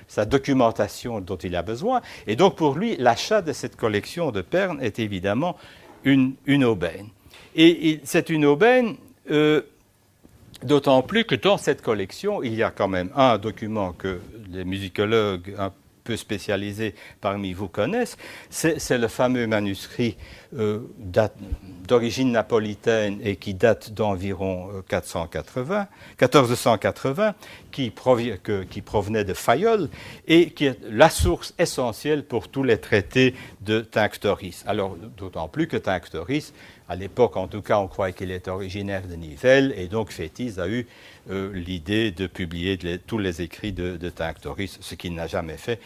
sa documentation dont il a besoin, et donc pour lui, l'achat de cette collection de Pern est évidemment une aubaine. Et c'est une aubaine, d'autant plus que dans cette collection, il y a quand même un document que les musicologues un peu spécialisés parmi vous connaissent, c'est le fameux manuscrit d'origine napolitaine et qui date d'environ 1480, qui provenait de Fayolle et qui est la source essentielle pour tous les traités de Tinctoris. Alors, d'autant plus que Tinctoris, à l'époque, en tout cas, on croyait qu'il était originaire de Nivelles, et donc Fétis a eu l'idée de publier tous les écrits de Tinctoris, ce qu'il n'a jamais fait,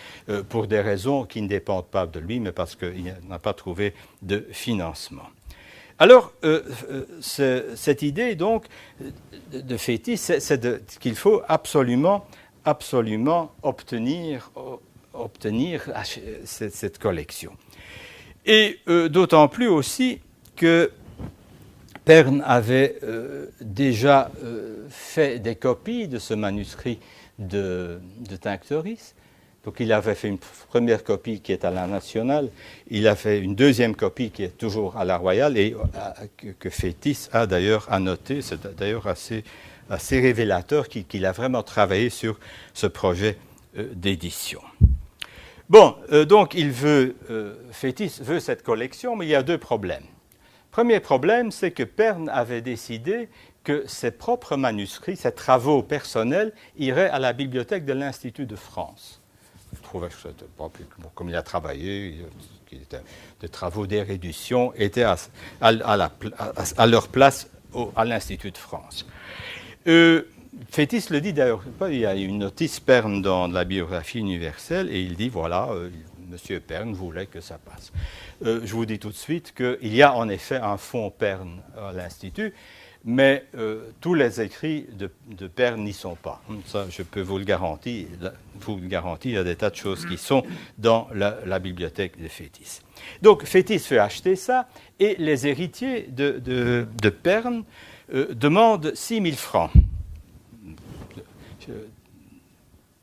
pour des raisons qui ne dépendent pas de lui, mais parce qu'il n'a pas trouvé de financement. Alors, cette idée, donc, de Fétis, c'est qu'il faut absolument obtenir cette collection. Et d'autant plus aussi que Pern avait déjà fait des copies de ce manuscrit de Tinctoris. Donc il avait fait une première copie qui est à la Nationale, il a fait une deuxième copie qui est toujours à la Royale et que Fétis a d'ailleurs annoté. C'est d'ailleurs assez révélateur qu'il a vraiment travaillé sur ce projet d'édition. Bon, donc Fétis veut cette collection, mais il y a deux problèmes. Premier problème, c'est que Pern avait décidé que ses propres manuscrits, ses travaux personnels, iraient à la bibliothèque de l'Institut de France. Je trouvais que c'était pas plus, comme il a travaillé, des travaux d'érudition étaient à leur place à l'Institut de France. Fétis le dit d'ailleurs, il y a une notice Pern dans la biographie universelle et il dit voilà, Monsieur Pern voulait que ça passe. Je vous dis tout de suite qu'il y a en effet un fonds Pern à l'Institut, mais tous les écrits de Pern n'y sont pas. Ça, je peux vous le garantir. Il y a des tas de choses qui sont dans la bibliothèque de Fétis. Donc Fétis fait acheter ça et les héritiers de Pern demandent 6 000 francs.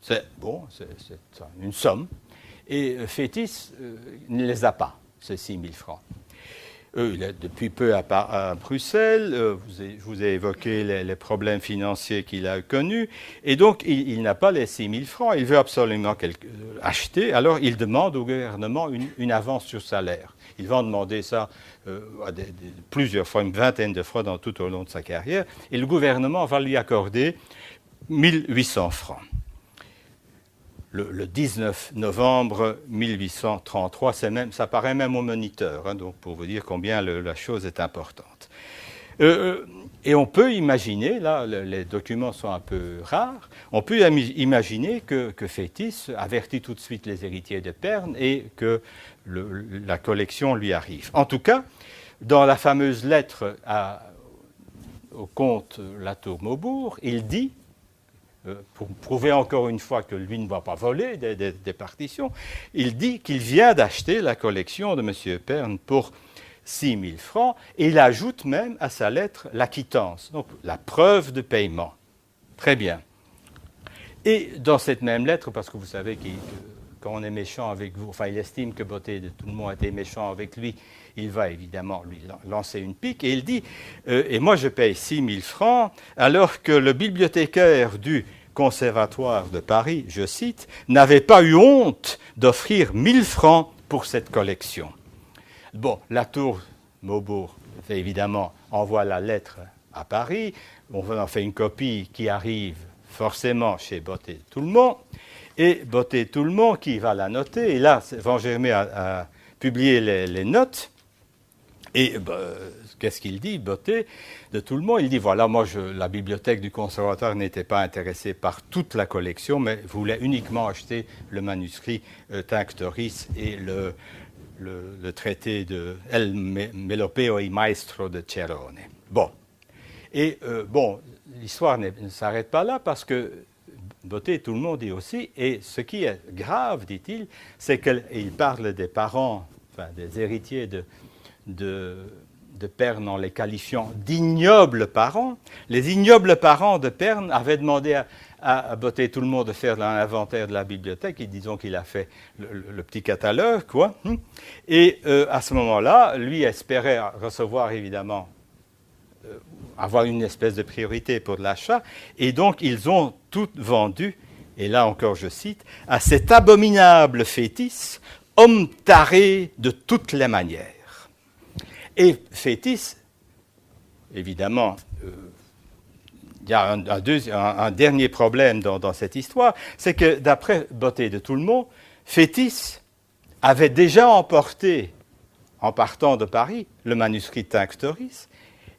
C'est bon, c'est une somme. Et Fétis ne les a pas, ces 6 000 francs. Il est depuis peu à Bruxelles, je vous ai évoqué les problèmes financiers qu'il a connus, et donc il n'a pas les 6 000 francs, il veut absolument acheter, alors il demande au gouvernement une avance sur salaire. Il va en demander ça plusieurs fois, une vingtaine de fois tout au long de sa carrière, et le gouvernement va lui accorder 1 800 francs. Le 19 novembre 1833, ça paraît même au Moniteur, hein, donc pour vous dire combien la chose est importante. Et on peut imaginer, là les documents sont un peu rares, on peut imaginer que Fétis avertit tout de suite les héritiers de Pern et que la collection lui arrive. En tout cas, dans la fameuse lettre au comte Latour-Maubourg, il dit, pour prouver encore une fois que lui ne va pas voler des partitions, il dit qu'il vient d'acheter la collection de M. Pern pour 6 000 francs et il ajoute même à sa lettre la quittance, donc la preuve de paiement. Très bien. Et dans cette même lettre, parce que vous savez que quand on est méchant avec vous, enfin il estime que Botté de Tout-le-Monde a été méchant avec lui, il va évidemment lui lancer une pique et il dit et moi je paye 6 000 francs alors que le bibliothécaire du Conservatoire de Paris, je cite, n'avait pas eu honte d'offrir 1 000 francs pour cette collection. Bon, Latour-Maubourg évidemment envoie la lettre à Paris, on en fait une copie qui arrive forcément chez Botté Tout-le-Monde et Botté Tout-le-Monde qui va la noter et là Van Germay a publié les notes. Et qu'est-ce qu'il dit, Botté, de tout le monde? Il dit, voilà, moi, la bibliothèque du conservatoire n'était pas intéressée par toute la collection, mais voulait uniquement acheter le manuscrit Tinctoris et le traité de El Melopeo y Maestro de Cerone. Bon. Et l'histoire ne s'arrête pas là parce que Botté, tout le monde dit aussi, et ce qui est grave, dit-il, c'est qu'il parle des parents, enfin des héritiers de Perne en les qualifiant d'ignobles parents. Les ignobles parents de Perne avaient demandé à Botté, tout le monde, de faire un inventaire de la bibliothèque. Et disons qu'il a fait le petit catalogue, quoi. Et à ce moment-là, lui espérait recevoir évidemment avoir une espèce de priorité pour l'achat, et donc ils ont tout vendu, et là encore je cite, à cet abominable Fétis, homme taré de toutes les manières. Et Fétis, évidemment, il y a un dernier problème dans cette histoire, c'est que d'après Botté de tout le monde, Fétis avait déjà emporté, en partant de Paris, le manuscrit Tinctoris.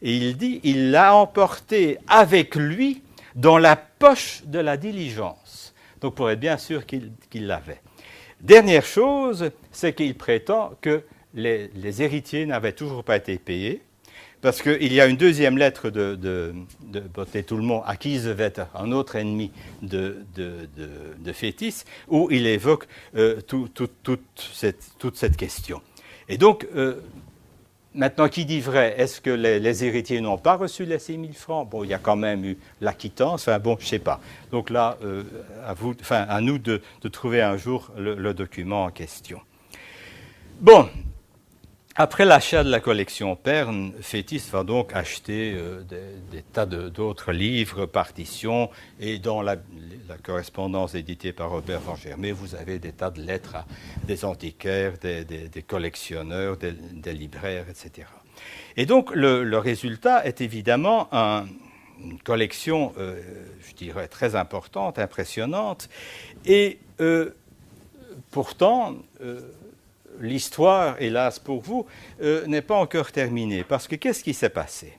Et il dit, il l'a emporté avec lui dans la poche de la diligence. Donc, pour être bien sûr qu'il l'avait. Dernière chose, c'est qu'il prétend que les héritiers n'avaient toujours pas été payés, parce qu'il y a une deuxième lettre de Botté tout le monde, à Kiesewetter, un autre ennemi de Fétis, où il évoque toute cette question. Et donc, maintenant, qui dit vrai? Est-ce que les héritiers n'ont pas reçu les 6 000 francs? Bon, il y a quand même eu l'acquittance, enfin bon, je ne sais pas. Donc là, à nous de trouver un jour le document en question. Bon, après l'achat de la collection Perne, Fétis va donc acheter des tas d'autres livres, partitions, et dans la correspondance éditée par Robert van Germay, vous avez des tas de lettres à des antiquaires, des collectionneurs, des libraires, etc. Et donc le résultat est évidemment une collection, je dirais, très importante, impressionnante, et pourtant l'histoire, hélas pour vous, n'est pas encore terminée. Parce que qu'est-ce qui s'est passé?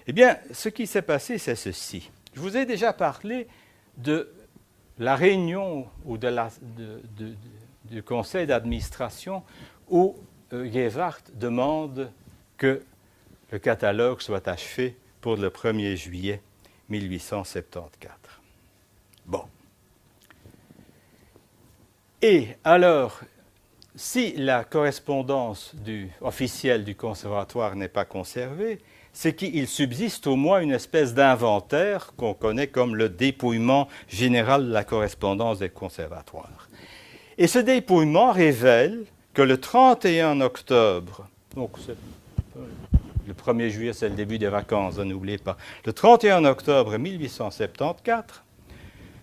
Eh bien, ce qui s'est passé, c'est ceci. Je vous ai déjà parlé de la réunion ou du conseil d'administration où Gevart demande que le catalogue soit achevé pour le 1er juillet 1874. Bon. Et alors, si la correspondance officielle du conservatoire n'est pas conservée, c'est qu'il subsiste au moins une espèce d'inventaire qu'on connaît comme le dépouillement général de la correspondance des conservatoires. Et ce dépouillement révèle que le 31 octobre, donc le 1er juillet c'est le début des vacances, n'oubliez pas, le 31 octobre 1874,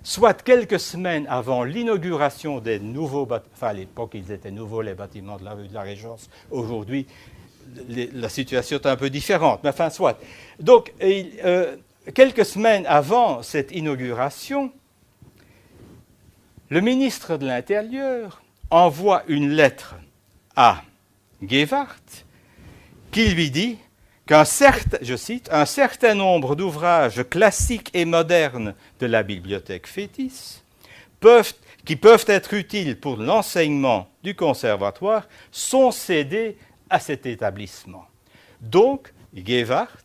soit quelques semaines avant l'inauguration des nouveaux bâtiments, enfin à l'époque ils étaient nouveaux les bâtiments de la rue de la Régence, aujourd'hui la situation est un peu différente, mais enfin soit. Donc quelques semaines avant cette inauguration, le ministre de l'Intérieur envoie une lettre à Gevart qui lui dit je cite, un certain nombre d'ouvrages classiques et modernes de la bibliothèque Fétis, qui peuvent être utiles pour l'enseignement du conservatoire, sont cédés à cet établissement. Donc, Gevart,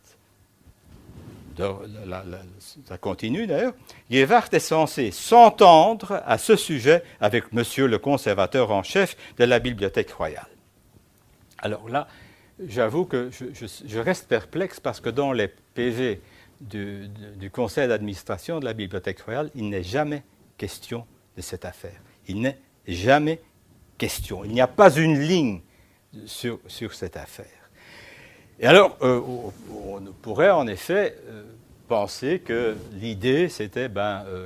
ça continue d'ailleurs, Gevart est censé s'entendre à ce sujet avec monsieur le conservateur en chef de la Bibliothèque royale. Alors là, j'avoue que je reste perplexe parce que dans les PV du conseil d'administration de la Bibliothèque royale, il n'est jamais question de cette affaire. Il n'est jamais question. Il n'y a pas une ligne sur cette affaire. Et alors, on pourrait en effet penser que l'idée, c'était,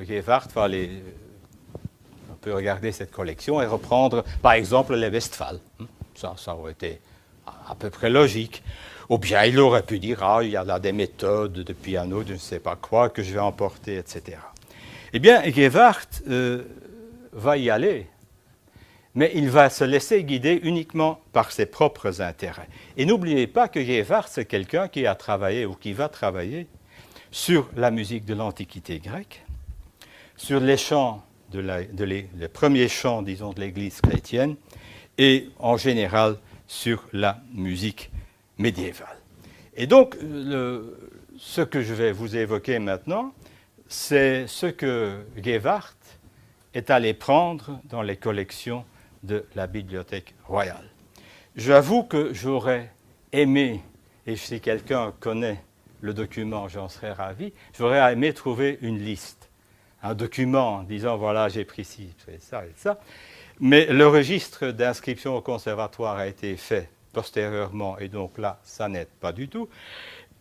Gevart va on peut regarder cette collection et reprendre, par exemple, les Westphal. Ça aurait été à peu près logique. Ou bien il aurait pu dire, il y a là des méthodes de piano, de je ne sais pas quoi, que je vais emporter, etc. Eh bien, Gevart va y aller. mais il va se laisser guider uniquement par ses propres intérêts. Et n'oubliez pas que Gévard, c'est quelqu'un qui a travaillé ou qui va travailler sur la musique de l'Antiquité grecque, sur les chants, les premiers chants, disons, de l'Église chrétienne, et en général sur la musique médiévale. Et donc, ce que je vais vous évoquer maintenant, c'est ce que Gévard est allé prendre dans les collections de la Bibliothèque royale. J'avoue que j'aurais aimé, et si quelqu'un connaît le document, j'en serais ravi, j'aurais aimé trouver une liste, un document disant voilà, j'ai pris ci, ça et ça. Mais le registre d'inscription au conservatoire a été fait postérieurement, et donc là, ça n'aide pas du tout.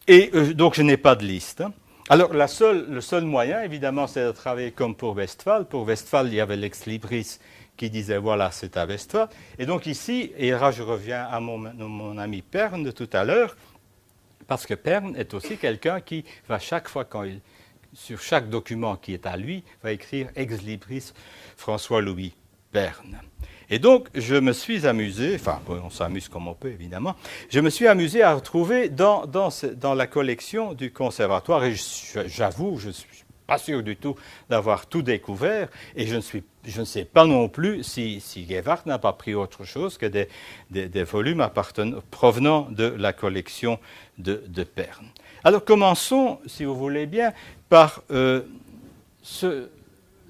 Et donc, je n'ai pas de liste. Alors, le seul moyen, évidemment, c'est de travailler comme pour Westphal. Pour Westphal, il y avait l'ex-libris qui disait, voilà, c'est à Westphal. Et donc ici, et là, je reviens à mon ami Pern de tout à l'heure, parce que Pern est aussi quelqu'un qui va chaque fois, sur chaque document qui est à lui, va écrire ex-libris François-Louis Pern. Et donc, je me suis amusé, enfin, on s'amuse comme on peut, évidemment, je me suis amusé à retrouver dans la collection du conservatoire, et j'avoue, je ne suis pas sûr du tout d'avoir tout découvert, et je ne sais pas non plus si Gévard n'a pas pris autre chose que des volumes provenant de la collection de Pern. Alors, commençons, si vous voulez bien, par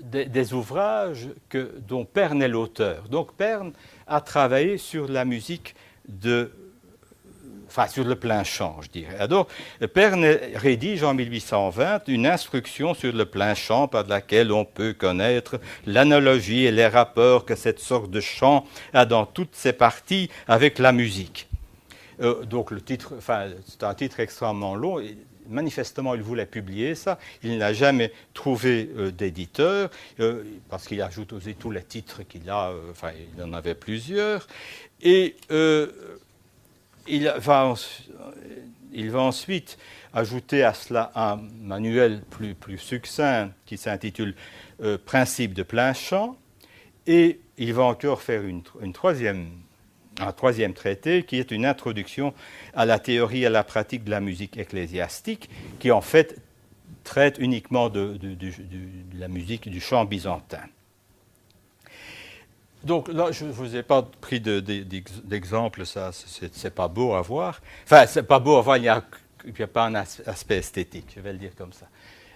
des ouvrages dont Pern est l'auteur. Donc Pern a travaillé sur la musique sur le plein chant, je dirais. Alors, Pern rédige en 1820 une instruction sur le plein chant par laquelle on peut connaître l'analogie et les rapports que cette sorte de chant a dans toutes ses parties avec la musique. Donc le titre, c'est un titre extrêmement long. Manifestement, il voulait publier ça. Il n'a jamais trouvé d'éditeur, parce qu'il ajoute aussi tous les titres qu'il a, il en avait plusieurs. Et il va ensuite ajouter à cela un manuel plus succinct qui s'intitule Principe de plein chant. Et il va encore faire un troisième traité qui est une introduction à la théorie et à la pratique de la musique ecclésiastique, qui en fait traite uniquement de la musique du chant byzantin. Donc là, je ne vous ai pas pris d'exemple, ça, c'est pas beau à voir. Enfin, c'est pas beau à voir, il n'y a pas un aspect esthétique, je vais le dire comme ça.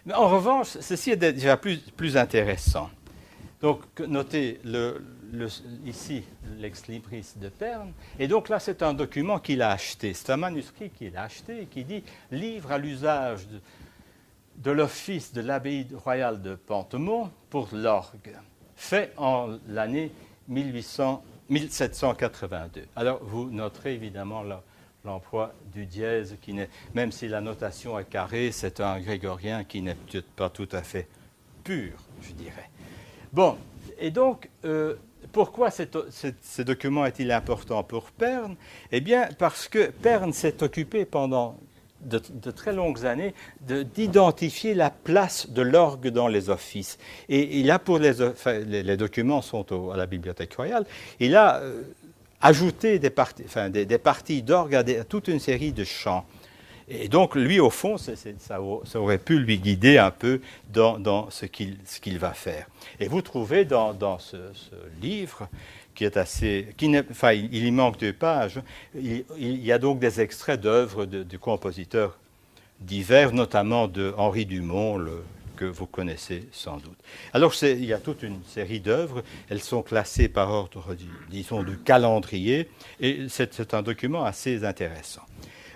Mais en revanche, ceci est déjà plus intéressant. Donc, notez ici l'ex-libris de Pern. Et donc là, c'est un document qu'il a acheté. C'est un manuscrit qu'il a acheté et qui dit « Livre à l'usage de l'office de l'abbaye royale de Pantemont pour l'orgue, fait en l'année 1782. » Alors, vous noterez évidemment l'emploi du dièse, même si la notation est carrée, c'est un grégorien qui n'est peut-être pas tout à fait pur, je dirais. Bon, et donc, pourquoi ce document est-il important pour Pern? Eh bien, parce que Pern s'est occupé pendant de très longues années d'identifier la place de l'orgue dans les offices. Et il a, les documents sont à la Bibliothèque royale, il a ajouté des parties d'orgue à toute une série de chants. Et donc, lui, au fond, ça aurait pu lui guider un peu dans ce qu'il va faire. Et vous trouvez dans ce livre, qui est il y manque 2 pages, il y a donc des extraits d'œuvres de compositeurs divers, notamment de Henri Dumont, que vous connaissez sans doute. Alors, il y a toute une série d'œuvres, elles sont classées par ordre, disons, de calendrier, et c'est un document assez intéressant.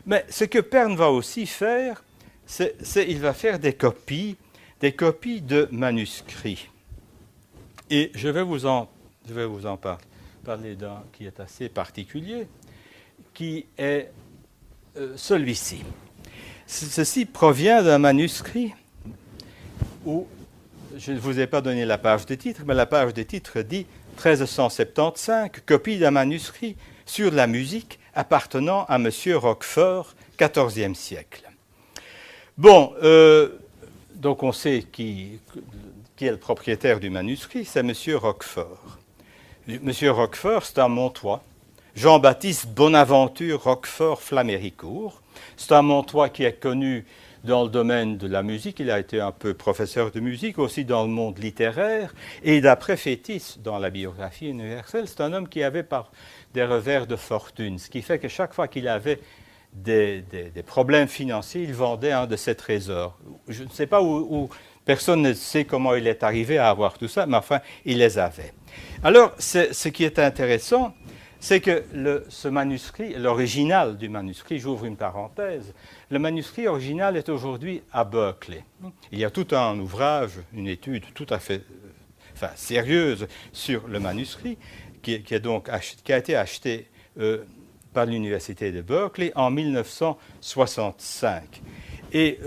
Mais ce que Pern va aussi faire, c'est qu'il va faire des copies de manuscrits. Et je vais vous en parler d'un qui est assez particulier, qui est celui-ci. Ceci provient d'un manuscrit où, je ne vous ai pas donné la page de titre, mais la page de titre dit 1375, copie d'un manuscrit sur la musique appartenant à M. Roquefort, XIVe siècle. Bon, donc on sait qui est le propriétaire du manuscrit, c'est M. Roquefort. Monsieur Roquefort, c'est un Montois. Jean-Baptiste Bonaventure Roquefort Flaméricourt. C'est un Montois qui est connu dans le domaine de la musique. Il a été un peu professeur de musique, aussi dans le monde littéraire. Et d'après Fétis, dans la biographie universelle, c'est un homme qui avait des revers de fortune. Ce qui fait que chaque fois qu'il avait des problèmes financiers, il vendait un de ses trésors. Je ne sais pas où personne ne sait comment il est arrivé à avoir tout ça, mais enfin, il les avait. Alors, ce qui est intéressant, c'est que ce manuscrit, l'original du manuscrit, j'ouvre une parenthèse, le manuscrit original est aujourd'hui à Berkeley. Il y a tout un ouvrage, une étude tout à fait sérieuse sur le manuscrit, qui a été acheté par l'université de Berkeley en 1965. Et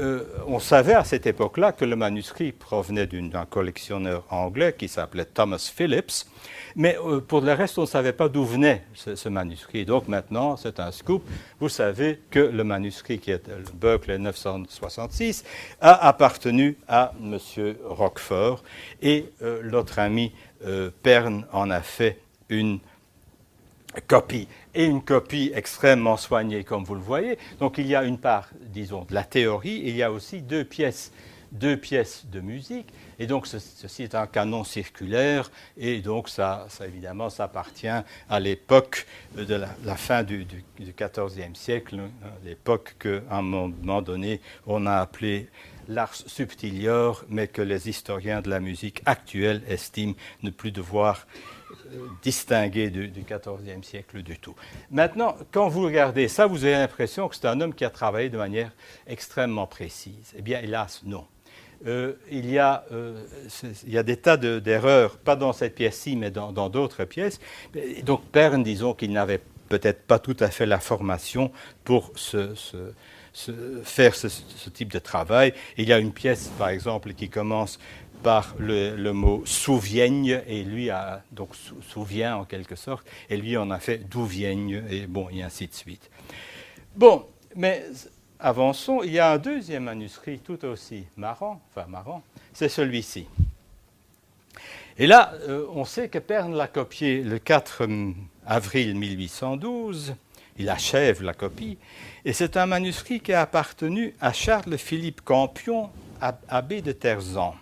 on savait à cette époque-là que le manuscrit provenait d'un collectionneur anglais qui s'appelait Thomas Phillips, mais pour le reste, on ne savait pas d'où venait ce manuscrit. Donc maintenant, c'est un scoop. Vous savez que le manuscrit qui est Berkeley 966 a appartenu à M. Roquefort et notre ami Pernes en a fait une copie, et une copie extrêmement soignée, comme vous le voyez. Donc il y a une part, disons, de la théorie, et il y a aussi deux pièces de musique, et donc ceci est un canon circulaire, et donc ça évidemment, ça appartient à l'époque de la fin du XIVe siècle, l'époque qu'à un moment donné, on a appelé l'ars subtilior, mais que les historiens de la musique actuelle estiment ne plus devoir distingué du XIVe siècle du tout. Maintenant, quand vous regardez ça, vous avez l'impression que c'est un homme qui a travaillé de manière extrêmement précise. Eh bien, hélas, non. Il y a des tas d'erreurs, pas dans cette pièce-ci, mais dans d'autres pièces. Donc, Pernes, disons qu'il n'avait peut-être pas tout à fait la formation pour faire ce type de travail. Il y a une pièce, par exemple, qui commence par le mot souvienne, et lui a donc souvient en quelque sorte, et lui en a fait d'où vienne, et bon, et ainsi de suite. Bon, mais avançons, il y a un deuxième manuscrit tout aussi marrant, c'est celui-ci. Et là, on sait que Pernes l'a copié le 4 avril 1812, il achève la copie, et c'est un manuscrit qui a appartenu à Charles-Philippe Campion, abbé de Terzan.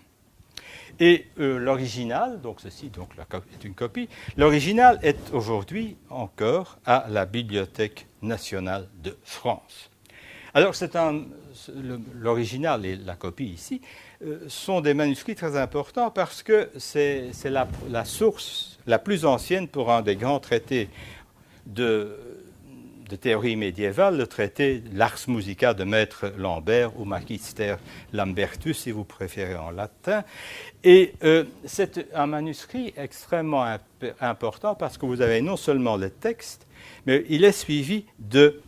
Et l'original, donc ceci est une copie, l'original est aujourd'hui encore à la Bibliothèque nationale de France. Alors l'original et la copie ici sont des manuscrits très importants parce que c'est la source la plus ancienne pour un des grands traités de théorie médiévale, le traité L'Ars Musica de Maître Lambert, ou Magister Lambertus, si vous préférez en latin. Et c'est un manuscrit extrêmement important parce que vous avez non seulement le texte, mais il est suivi de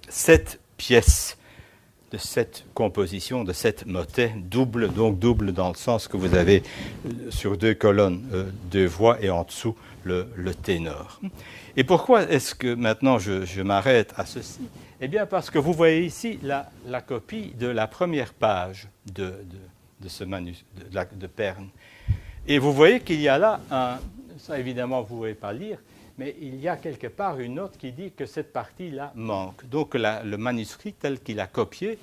7 pièces, de 7 compositions, de 7 motets, double dans le sens que vous avez sur 2 colonnes, 2 voix, et en dessous le ténor. Et pourquoi est-ce que maintenant je m'arrête à ceci? Eh bien parce que vous voyez ici la copie de la première page de ce manuscrit de Pernes. Et vous voyez qu'il y a là ça évidemment vous ne pouvez pas lire, mais il y a quelque part une note qui dit que cette partie-là manque. Donc le manuscrit tel qu'il a copié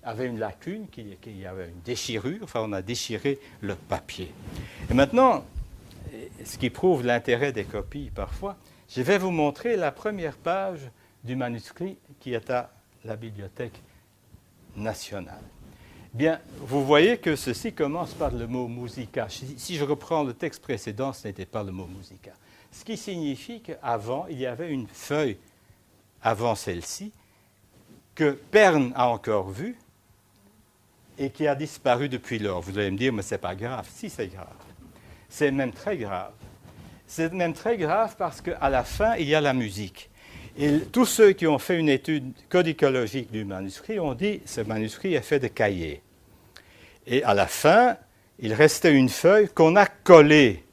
avait une lacune, qu'il y avait une déchirure, enfin on a déchiré le papier. Et maintenant, ce qui prouve l'intérêt des copies parfois, je vais vous montrer la première page du manuscrit qui est à la Bibliothèque nationale. Bien, vous voyez que ceci commence par le mot musica. Si je reprends le texte précédent, ce n'était pas le mot musica. Ce qui signifie qu'avant, il y avait une feuille, avant celle-ci, que Pernes a encore vue et qui a disparu depuis lors. Vous allez me dire, mais ce n'est pas grave. Si, c'est grave. C'est même très grave. C'est même très grave parce qu'à la fin, il y a la musique. Et tous ceux qui ont fait une étude codicologique du manuscrit ont dit que ce manuscrit est fait de cahiers. Et à la fin, il restait une feuille qu'on a collée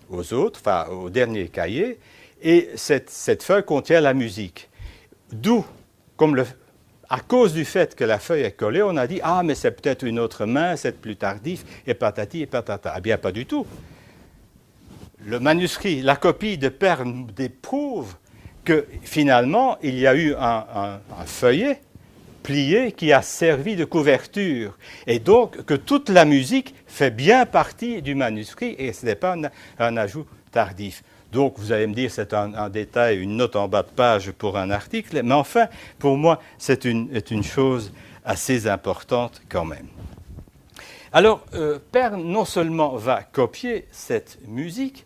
aux autres, enfin au dernier cahier, et cette feuille contient la musique. D'où, à cause du fait que la feuille est collée, on a dit « Ah, mais c'est peut-être une autre main, c'est plus tardif, et patati et patata ». Eh bien, pas du tout. le manuscrit, la copie de Pern prouve que finalement, il y a eu un feuillet plié qui a servi de couverture. Et donc, que toute la musique fait bien partie du manuscrit et ce n'est pas un ajout tardif. Donc, vous allez me dire, c'est un détail, une note en bas de page pour un article, mais enfin, pour moi, c'est une chose assez importante quand même. Alors, Pern non seulement va copier cette musique,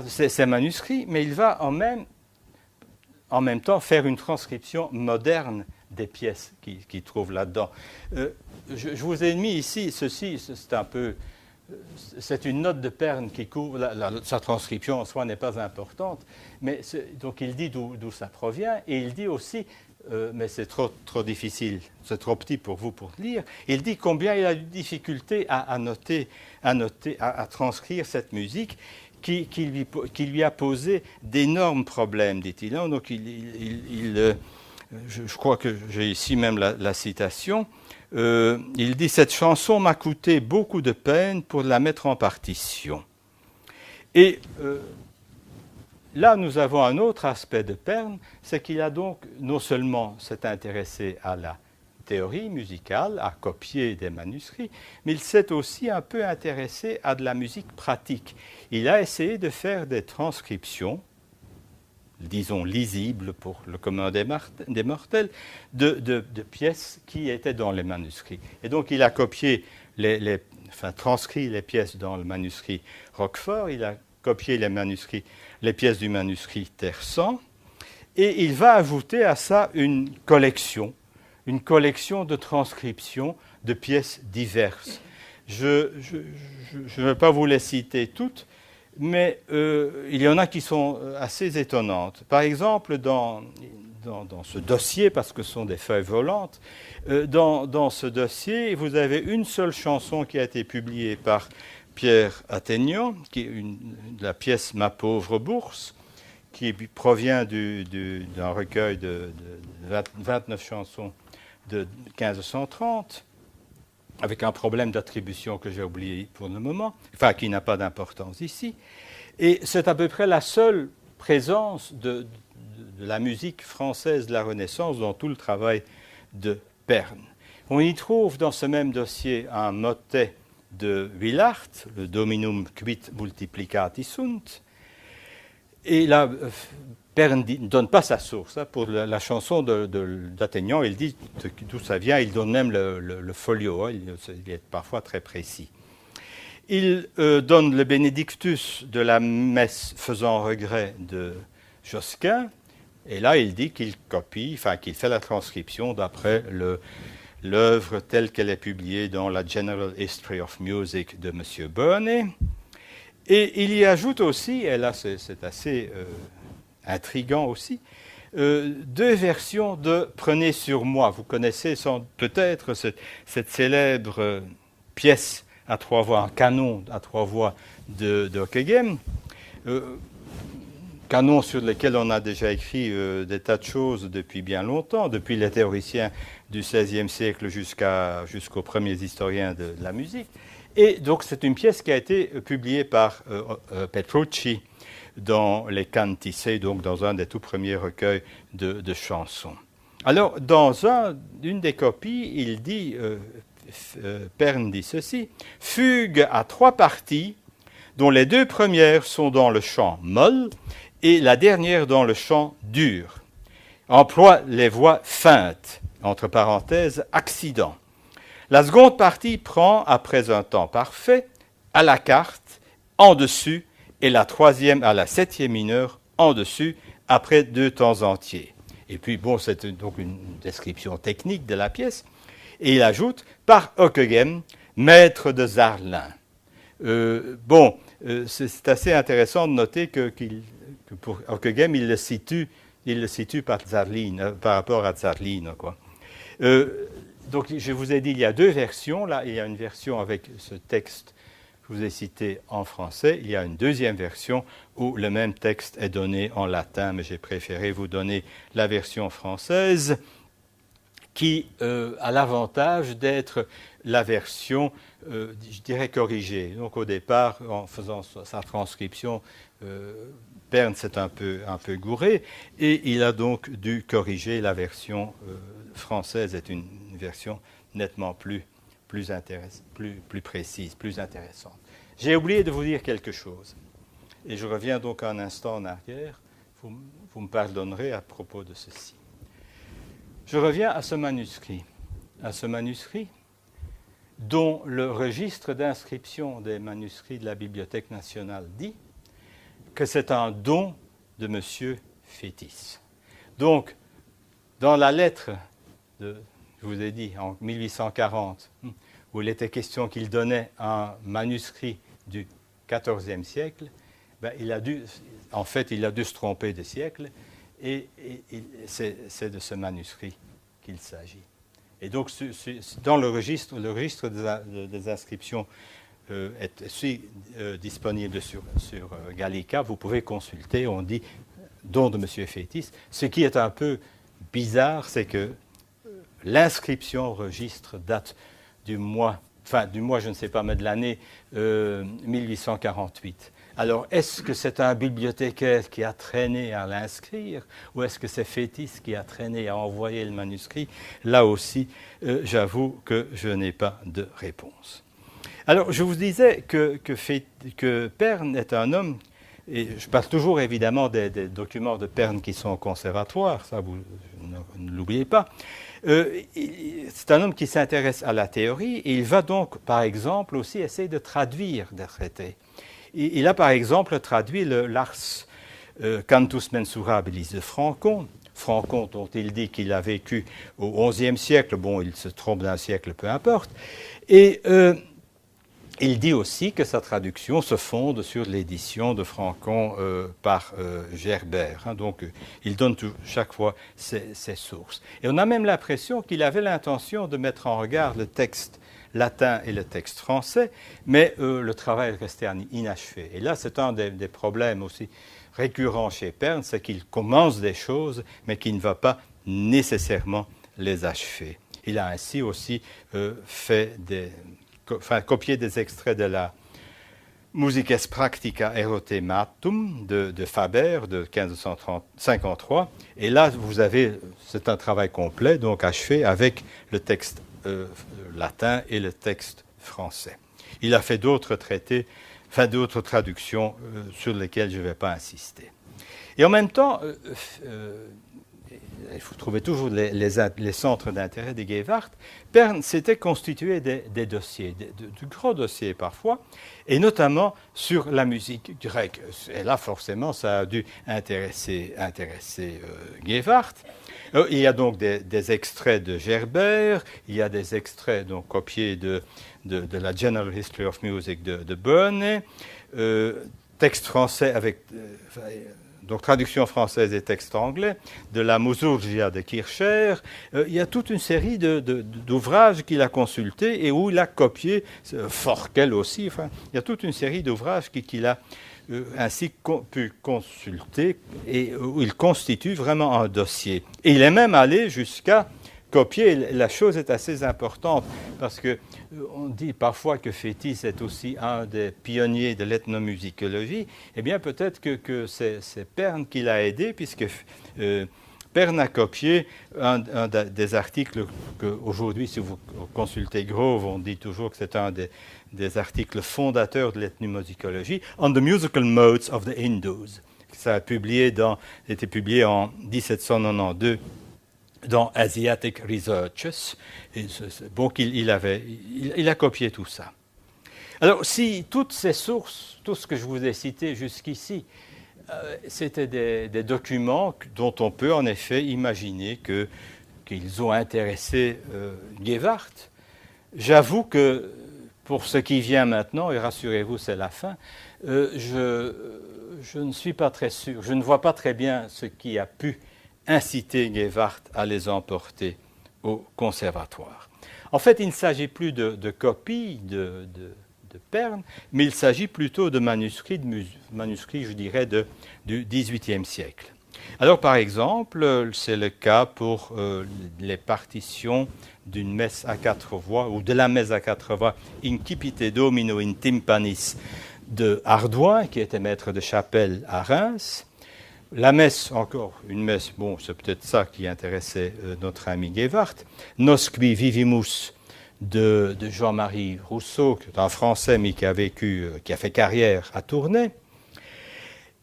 ces manuscrits, mais il va en même temps faire une transcription moderne des pièces qu'il trouve là-dedans. Je vous ai mis ici, ceci, c'est une note de Pern qui couvre, sa transcription en soi n'est pas importante, mais donc il dit d'où ça provient, et il dit aussi, mais c'est trop difficile, c'est trop petit pour vous pour lire, il dit combien il a de difficulté à transcrire cette musique, qui lui a posé d'énormes problèmes, dit-il. Donc je crois que j'ai ici même la citation. Il dit « Cette chanson m'a coûté beaucoup de peine pour la mettre en partition. » Et là, nous avons un autre aspect de Pern, c'est qu'il a donc non seulement s'est intéressé à la théorie musicale, à copier des manuscrits, mais il s'est aussi un peu intéressé à de la musique pratique. Il a essayé de faire des transcriptions, disons lisibles pour le commun des mortels, de pièces qui étaient dans les manuscrits. Et donc il a copié, transcrit les pièces dans le manuscrit Roquefort, il a copié les pièces du manuscrit Tersan, et il va ajouter à ça une collection de transcriptions de pièces diverses. Je ne vais pas vous les citer toutes, mais il y en a qui sont assez étonnantes. Par exemple, dans ce dossier, parce que ce sont des feuilles volantes, dans ce dossier, vous avez une seule chanson qui a été publiée par Pierre Atteignan, qui est la pièce « Ma pauvre bourse », qui provient d'un recueil de 29 chansons de 1530, avec un problème d'attribution que j'ai oublié pour le moment, enfin qui n'a pas d'importance ici. Et c'est à peu près la seule présence de la musique française de la Renaissance dans tout le travail de Pern. On y trouve dans ce même dossier un motet de Willaert, le Dominum quid multiplicati sunt. Et là, Pern ne donne pas sa source. Pour la chanson d'Atteignan, il dit d'où ça vient, il donne même le folio, il est parfois très précis. Il donne le bénédictus de la messe faisant regret de Josquin, et là il dit qu'il copie, qu'il fait la transcription d'après l'œuvre telle qu'elle est publiée dans la General History of Music de M. Burney. Et il y ajoute aussi, et là c'est assez intriguant aussi, deux versions de « Prenez sur moi ». Vous connaissez peut-être cette célèbre pièce à trois voix, un canon à trois voix de Ockeghem, canon sur lequel on a déjà écrit des tas de choses depuis bien longtemps, depuis les théoriciens du XVIe siècle jusqu'aux premiers historiens de la musique. Et donc c'est une pièce qui a été publiée par Petrucci dans les Cantice, donc dans un des tout premiers recueils de chansons. Alors, dans une des copies, il dit, Pern dit ceci, « Fugue à trois parties, dont les deux premières sont dans le chant molle et la dernière dans le chant dur. Emploie les voix feintes, entre parenthèses, accident. La seconde partie prend, après un temps parfait, à la carte, en dessus, et la troisième à la septième mineure, en dessus, après deux temps entiers. » Et puis, bon, c'est donc une description technique de la pièce. Et il ajoute, par Ockeghem, maître de Zarlin. C'est assez intéressant de noter que pour Ockeghem, il le situe par rapport à Zarlin, quoi. Donc, je vous ai dit, il y a deux versions. Là, il y a une version avec ce texte que je vous ai cité en français. Il y a une deuxième version où le même texte est donné en latin, mais j'ai préféré vous donner la version française qui a l'avantage d'être la version, je dirais, corrigée. Donc au départ, en faisant sa transcription, Pern s'est un peu gouré, et il a donc dû corriger la version française, est une version nettement plus précise, plus intéressante. J'ai oublié de vous dire quelque chose, et je reviens donc un instant en arrière, vous me pardonnerez à propos de ceci. Je reviens à ce manuscrit dont le registre d'inscription des manuscrits de la Bibliothèque nationale dit que c'est un don de M. Fétis. Donc, dans la lettre, je vous ai dit, en 1840, où il était question qu'il donnait un manuscrit du XIVe siècle, il a dû se tromper de siècle, et c'est de ce manuscrit qu'il s'agit. Et donc, dans le registre des inscriptions est aussi disponible sur Gallica. Vous pouvez consulter, on dit don de M. Fétis. Ce qui est un peu bizarre, c'est que l'inscription au registre date du mois, je ne sais pas, mais de l'année 1848. Alors, est-ce que c'est un bibliothécaire qui a traîné à l'inscrire, ou est-ce que c'est Fétis qui a traîné à envoyer le manuscrit? Là aussi, j'avoue que je n'ai pas de réponse. Alors, je vous disais que Pern est un homme, et je parle toujours évidemment des documents de Pern qui sont au conservatoire, ça vous ne l'oubliez pas. C'est un homme qui s'intéresse à la théorie, et il va donc, par exemple, aussi essayer de traduire des traités. Il a, par exemple, traduit le Lars Cantus Mensurabilis de Francon, dont il dit qu'il a vécu au XIe siècle, bon, il se trompe d'un siècle, peu importe, et il dit aussi que sa traduction se fonde sur l'édition de Francon par Gerbert. Donc, il donne chaque fois ses sources. Et on a même l'impression qu'il avait l'intention de mettre en regard le texte latin et le texte français, mais le travail restait inachevé. Et là, c'est un des problèmes aussi récurrents chez Pern, c'est qu'il commence des choses, mais qu'il ne va pas nécessairement les achever. Il a ainsi aussi copié des extraits de la Musices Practica Erotematum de Faber de 1553. Et là, vous avez, c'est un travail complet, donc achevé avec le texte latin et le texte français. Il a fait d'autres traités, d'autres traductions sur lesquelles je ne vais pas insister. Et en même temps, il faut trouver toujours les centres d'intérêt de Gevart. Pern s'était constitué des dossiers, de gros dossiers parfois, et notamment sur la musique grecque. Et là, forcément, ça a dû intéresser Gevart. Il y a donc des extraits de Gerbert, il y a des extraits donc, copiés de la General History of Music de Burney, texte français avec... donc traduction française et texte anglais, de la Musurgia de Kircher. Il y a toute une série d'ouvrages qu'il a consultés et où il a copié, Forkel aussi, il y a toute une série d'ouvrages qu'il a ainsi pu consulter et où il constitue vraiment un dossier. Et il est même allé jusqu'à copier, la chose est assez importante parce qu'on dit parfois que Fétis est aussi un des pionniers de l'ethnomusicologie. Eh bien, peut-être que c'est Pern qui l'a aidé, puisque Pern a copié un des articles qu'aujourd'hui, si vous consultez Grove, on dit toujours que c'est un des articles fondateurs de l'ethnomusicologie, On the Musical Modes of the Hindus. Ça a été publié en 1792. Dans Asiatic Researches. Et donc, il a copié tout ça. Alors, si toutes ces sources, tout ce que je vous ai cité jusqu'ici, c'était des documents dont on peut en effet imaginer qu'ils ont intéressé Gevart, j'avoue que pour ce qui vient maintenant, et rassurez-vous, c'est la fin, je ne suis pas très sûr, je ne vois pas très bien ce qui a pu inciter Gevart à les emporter au conservatoire. En fait, il ne s'agit plus de copies de Pern, mais il s'agit plutôt de manuscrits, je dirais, du XVIIIe siècle. Alors, par exemple, c'est le cas pour les partitions d'une messe à 4 voix, ou de la messe à 4 voix, Incipite Domino in Tympanis de Hardouin, qui était maître de chapelle à Reims. La messe, encore une messe, bon, c'est peut-être ça qui intéressait notre ami Géwart. Nosqui Vivimus de Jean-Marie Rousseau, qui est un Français, mais qui a fait carrière à Tournai.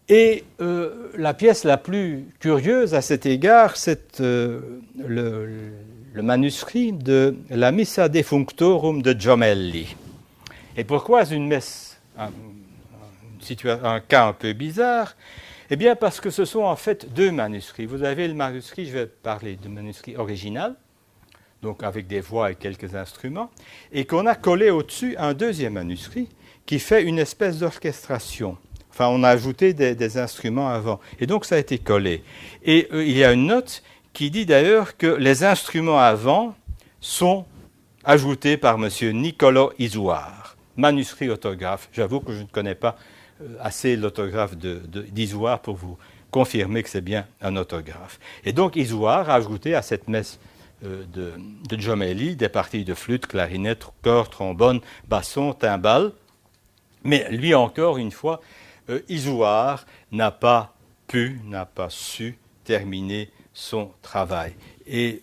Et la pièce la plus curieuse à cet égard, c'est le manuscrit de la Missa Defunctorum de Giomelli. Et pourquoi une messe, un cas un peu bizarre? Eh bien, parce que ce sont en fait deux manuscrits. Vous avez le manuscrit, je vais parler du manuscrit original, donc avec des voix et quelques instruments, et qu'on a collé au-dessus un deuxième manuscrit qui fait une espèce d'orchestration. Enfin, on a ajouté des instruments avant. Et donc, ça a été collé. Et il y a une note qui dit d'ailleurs que les instruments avant sont ajoutés par M. Nicolas Isouard, manuscrit autographe. J'avoue que je ne connais pas assez l'autographe d'Isouard pour vous confirmer que c'est bien un autographe. Et donc, Isouard a ajouté à cette messe de Giomelli des parties de flûte, clarinette, cor, trombone, basson, timbale. Mais lui encore, une fois, Isouard n'a pas su terminer son travail. Et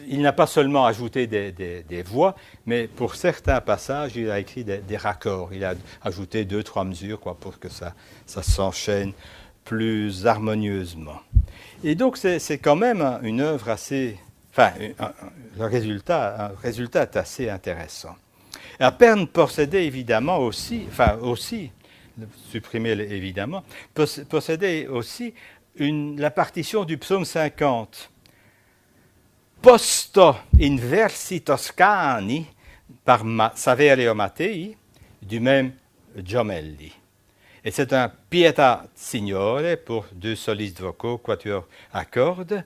il n'a pas seulement ajouté des voix, mais pour certains passages, il a écrit des raccords. Il a ajouté 2-3 mesures pour que ça s'enchaîne plus harmonieusement. Et donc, c'est quand même une œuvre assez... Enfin, un résultat est assez intéressant. Alors, Pern possédait évidemment aussi, supprimer évidemment, possédait aussi la partition du psaume 50. Posto in versi toscani par Saverio Mattei, du même Giomelli. Et c'est un Pietà Signore pour 2 solistes vocaux, quatuor à cordes.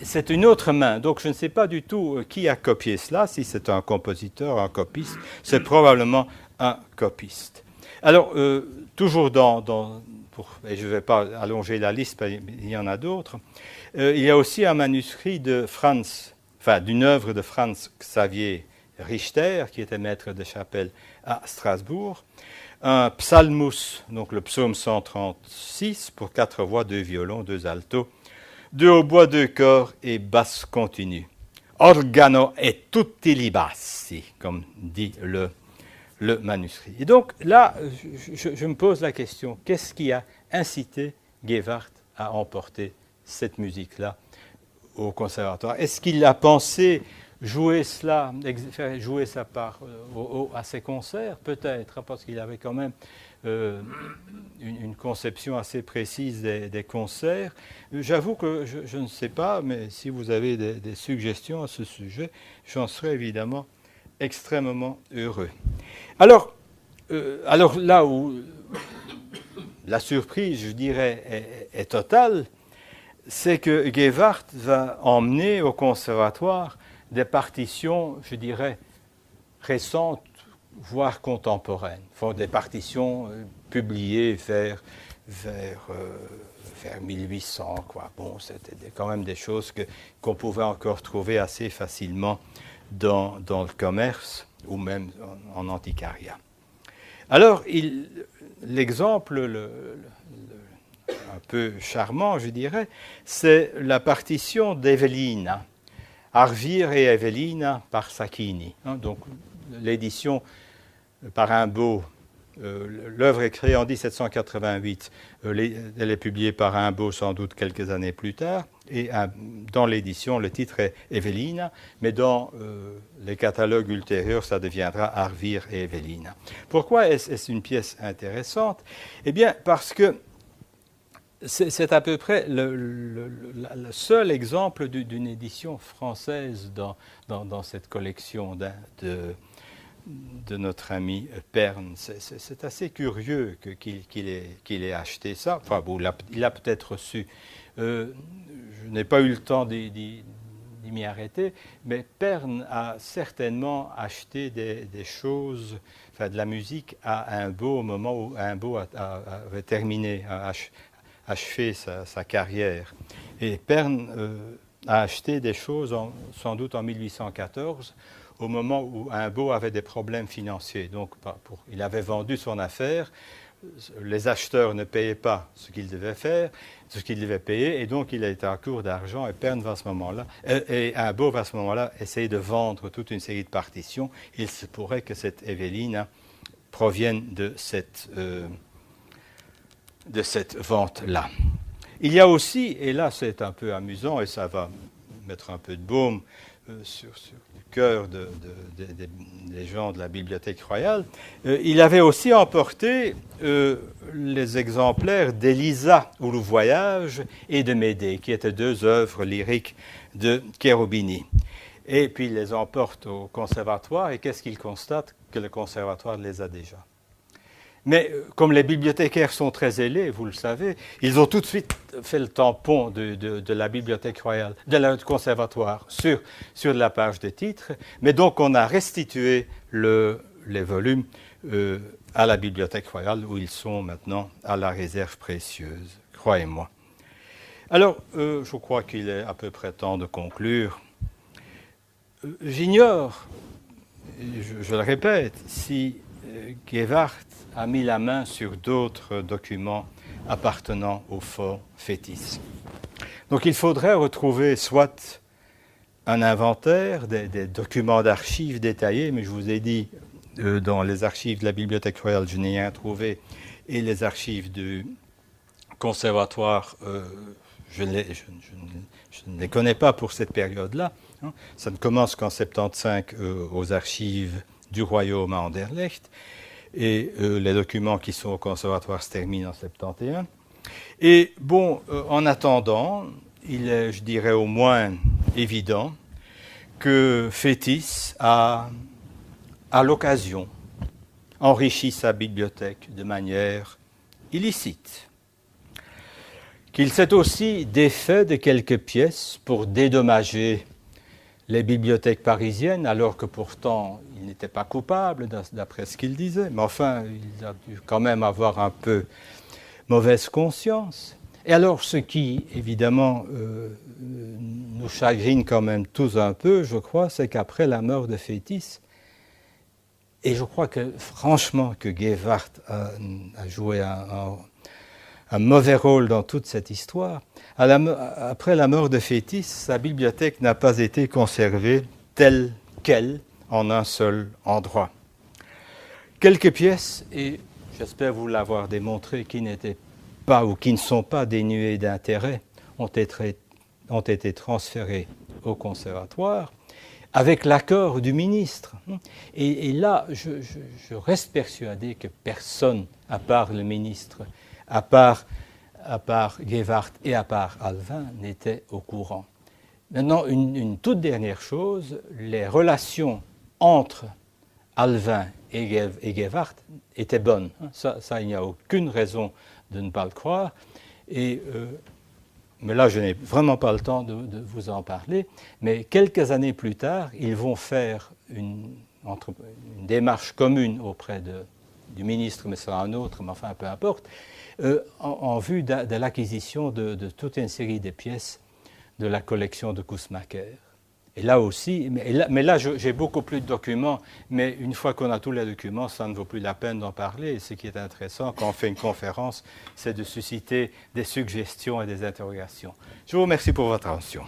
C'est une autre main, donc je ne sais pas du tout qui a copié cela, si c'est un compositeur, un copiste, c'est probablement un copiste. Alors, toujours et je ne vais pas allonger la liste, il y en a d'autres, il y a aussi un manuscrit d'une œuvre de Franz Xavier Richter, qui était maître de chapelle à Strasbourg, un psalmus, donc le psaume 136, pour 4 voix, 2 violons, 2 altos, 2 hautbois, 2 corps et basse continue. Organo e tutti li bassi, comme dit le manuscrit. Et donc là, je me pose la question, qu'est-ce qui a incité Géwart à emporter cette musique-là au conservatoire? Est-ce qu'il a pensé jouer ça à ses concerts? Peut-être, parce qu'il avait quand même une conception assez précise des concerts. J'avoue que je ne sais pas, mais si vous avez des suggestions à ce sujet, j'en serais évidemment extrêmement heureux. Alors là où la surprise, je dirais, est totale, c'est que Géwart va emmener au conservatoire des partitions, je dirais, récentes, voire contemporaines. Enfin, des partitions publiées vers 1800, quoi. Bon, c'était quand même des choses qu'on pouvait encore trouver assez facilement dans le commerce ou même en antiquariat. Alors, l'exemple un peu charmant, je dirais, c'est la partition d'Evelina, Arvir et Evelina par Sacchini. Donc, l'édition par Rimbaud, l'œuvre est créée en 1788, elle est publiée par Rimbaud sans doute quelques années plus tard, et dans l'édition, le titre est Evelina, mais dans les catalogues ultérieurs, ça deviendra Arvir et Evelina. Pourquoi est-ce une pièce intéressante? Eh bien, parce que c'est à peu près le seul exemple d'une édition française dans cette collection de notre ami Pern. C'est assez curieux qu'il ait acheté ça. Enfin, bon, il a peut-être reçu. Je n'ai pas eu le temps d'y arrêter, mais Pern a certainement acheté des choses, enfin de la musique à Rimbaud au moment où Rimbaud avait terminé, achevé sa carrière. Et Pern a acheté des choses, sans doute en 1814, au moment où Imbaud avait des problèmes financiers. Donc, il avait vendu son affaire, les acheteurs ne payaient pas ce qu'ils devaient faire, ce qu'ils devaient payer, et donc il a été à court d'argent, et Pern va à ce moment-là, et Imbaud va à ce moment-là essayer de vendre toute une série de partitions. Il se pourrait que cette Evelina provienne de cette vente-là. Il y a aussi, et là c'est un peu amusant, et ça va mettre un peu de baume sur le cœur des gens de la Bibliothèque royale, il avait aussi emporté les exemplaires d'Elisa ou le Voyage et de Médée, qui étaient deux œuvres lyriques de Cherubini. Et puis il les emporte au conservatoire, et qu'est-ce qu'il constate? Que le conservatoire les a déjà. Mais comme les bibliothécaires sont très zélés, vous le savez, ils ont tout de suite fait le tampon de la Bibliothèque royale, du conservatoire, sur la page des titres. Mais donc on a restitué les volumes à la Bibliothèque royale, où ils sont maintenant à la réserve précieuse, croyez-moi. Alors, je crois qu'il est à peu près temps de conclure. J'ignore, je le répète, si Gevart a mis la main sur d'autres documents appartenant au fort Fétis. Donc il faudrait retrouver soit un inventaire, des documents d'archives détaillés, mais je vous ai dit, dans les archives de la Bibliothèque royale, je n'ai rien trouvé, et les archives du conservatoire, je ne les connais pas pour cette période-là. Hein. Ça ne commence qu'en 75 aux archives du royaume à Anderlecht, et les documents qui sont au conservatoire se terminent en 71. Et bon, en attendant, il est, je dirais, au moins évident que Fétis a, à l'occasion, enrichi sa bibliothèque de manière illicite. Qu'il s'est aussi défait de quelques pièces pour dédommager les bibliothèques parisiennes, alors que pourtant il n'était pas coupable, d'après ce qu'il disait. Mais enfin, il a dû quand même avoir un peu mauvaise conscience. Et alors, ce qui, évidemment, nous chagrine quand même tous un peu, je crois, c'est qu'après la mort de Fétis, et je crois que, franchement, que Gevart a joué un mauvais rôle dans toute cette histoire, après la mort de Fétis, sa bibliothèque n'a pas été conservée telle qu'elle en un seul endroit. Quelques pièces, et j'espère vous l'avoir démontré, qui n'étaient pas ou qui ne sont pas dénuées d'intérêt, ont été transférées au conservatoire avec l'accord du ministre. Et là, je reste persuadé que personne, à part le ministre, à part Gevart et à part Alvin, n'était au courant. Maintenant, une toute dernière chose, les relations entre Alvin et Gevart étaient bonnes. Ça, il n'y a aucune raison de ne pas le croire. Mais là, je n'ai vraiment pas le temps de vous en parler. Mais quelques années plus tard, ils vont faire une démarche commune auprès du ministre, mais ce sera un autre, mais enfin, peu importe, en vue de l'acquisition de toute une série de pièces de la collection de Coussemaker. Et là aussi, mais là j'ai beaucoup plus de documents, mais une fois qu'on a tous les documents, ça ne vaut plus la peine d'en parler. Et ce qui est intéressant quand on fait une conférence, c'est de susciter des suggestions et des interrogations. Je vous remercie pour votre attention.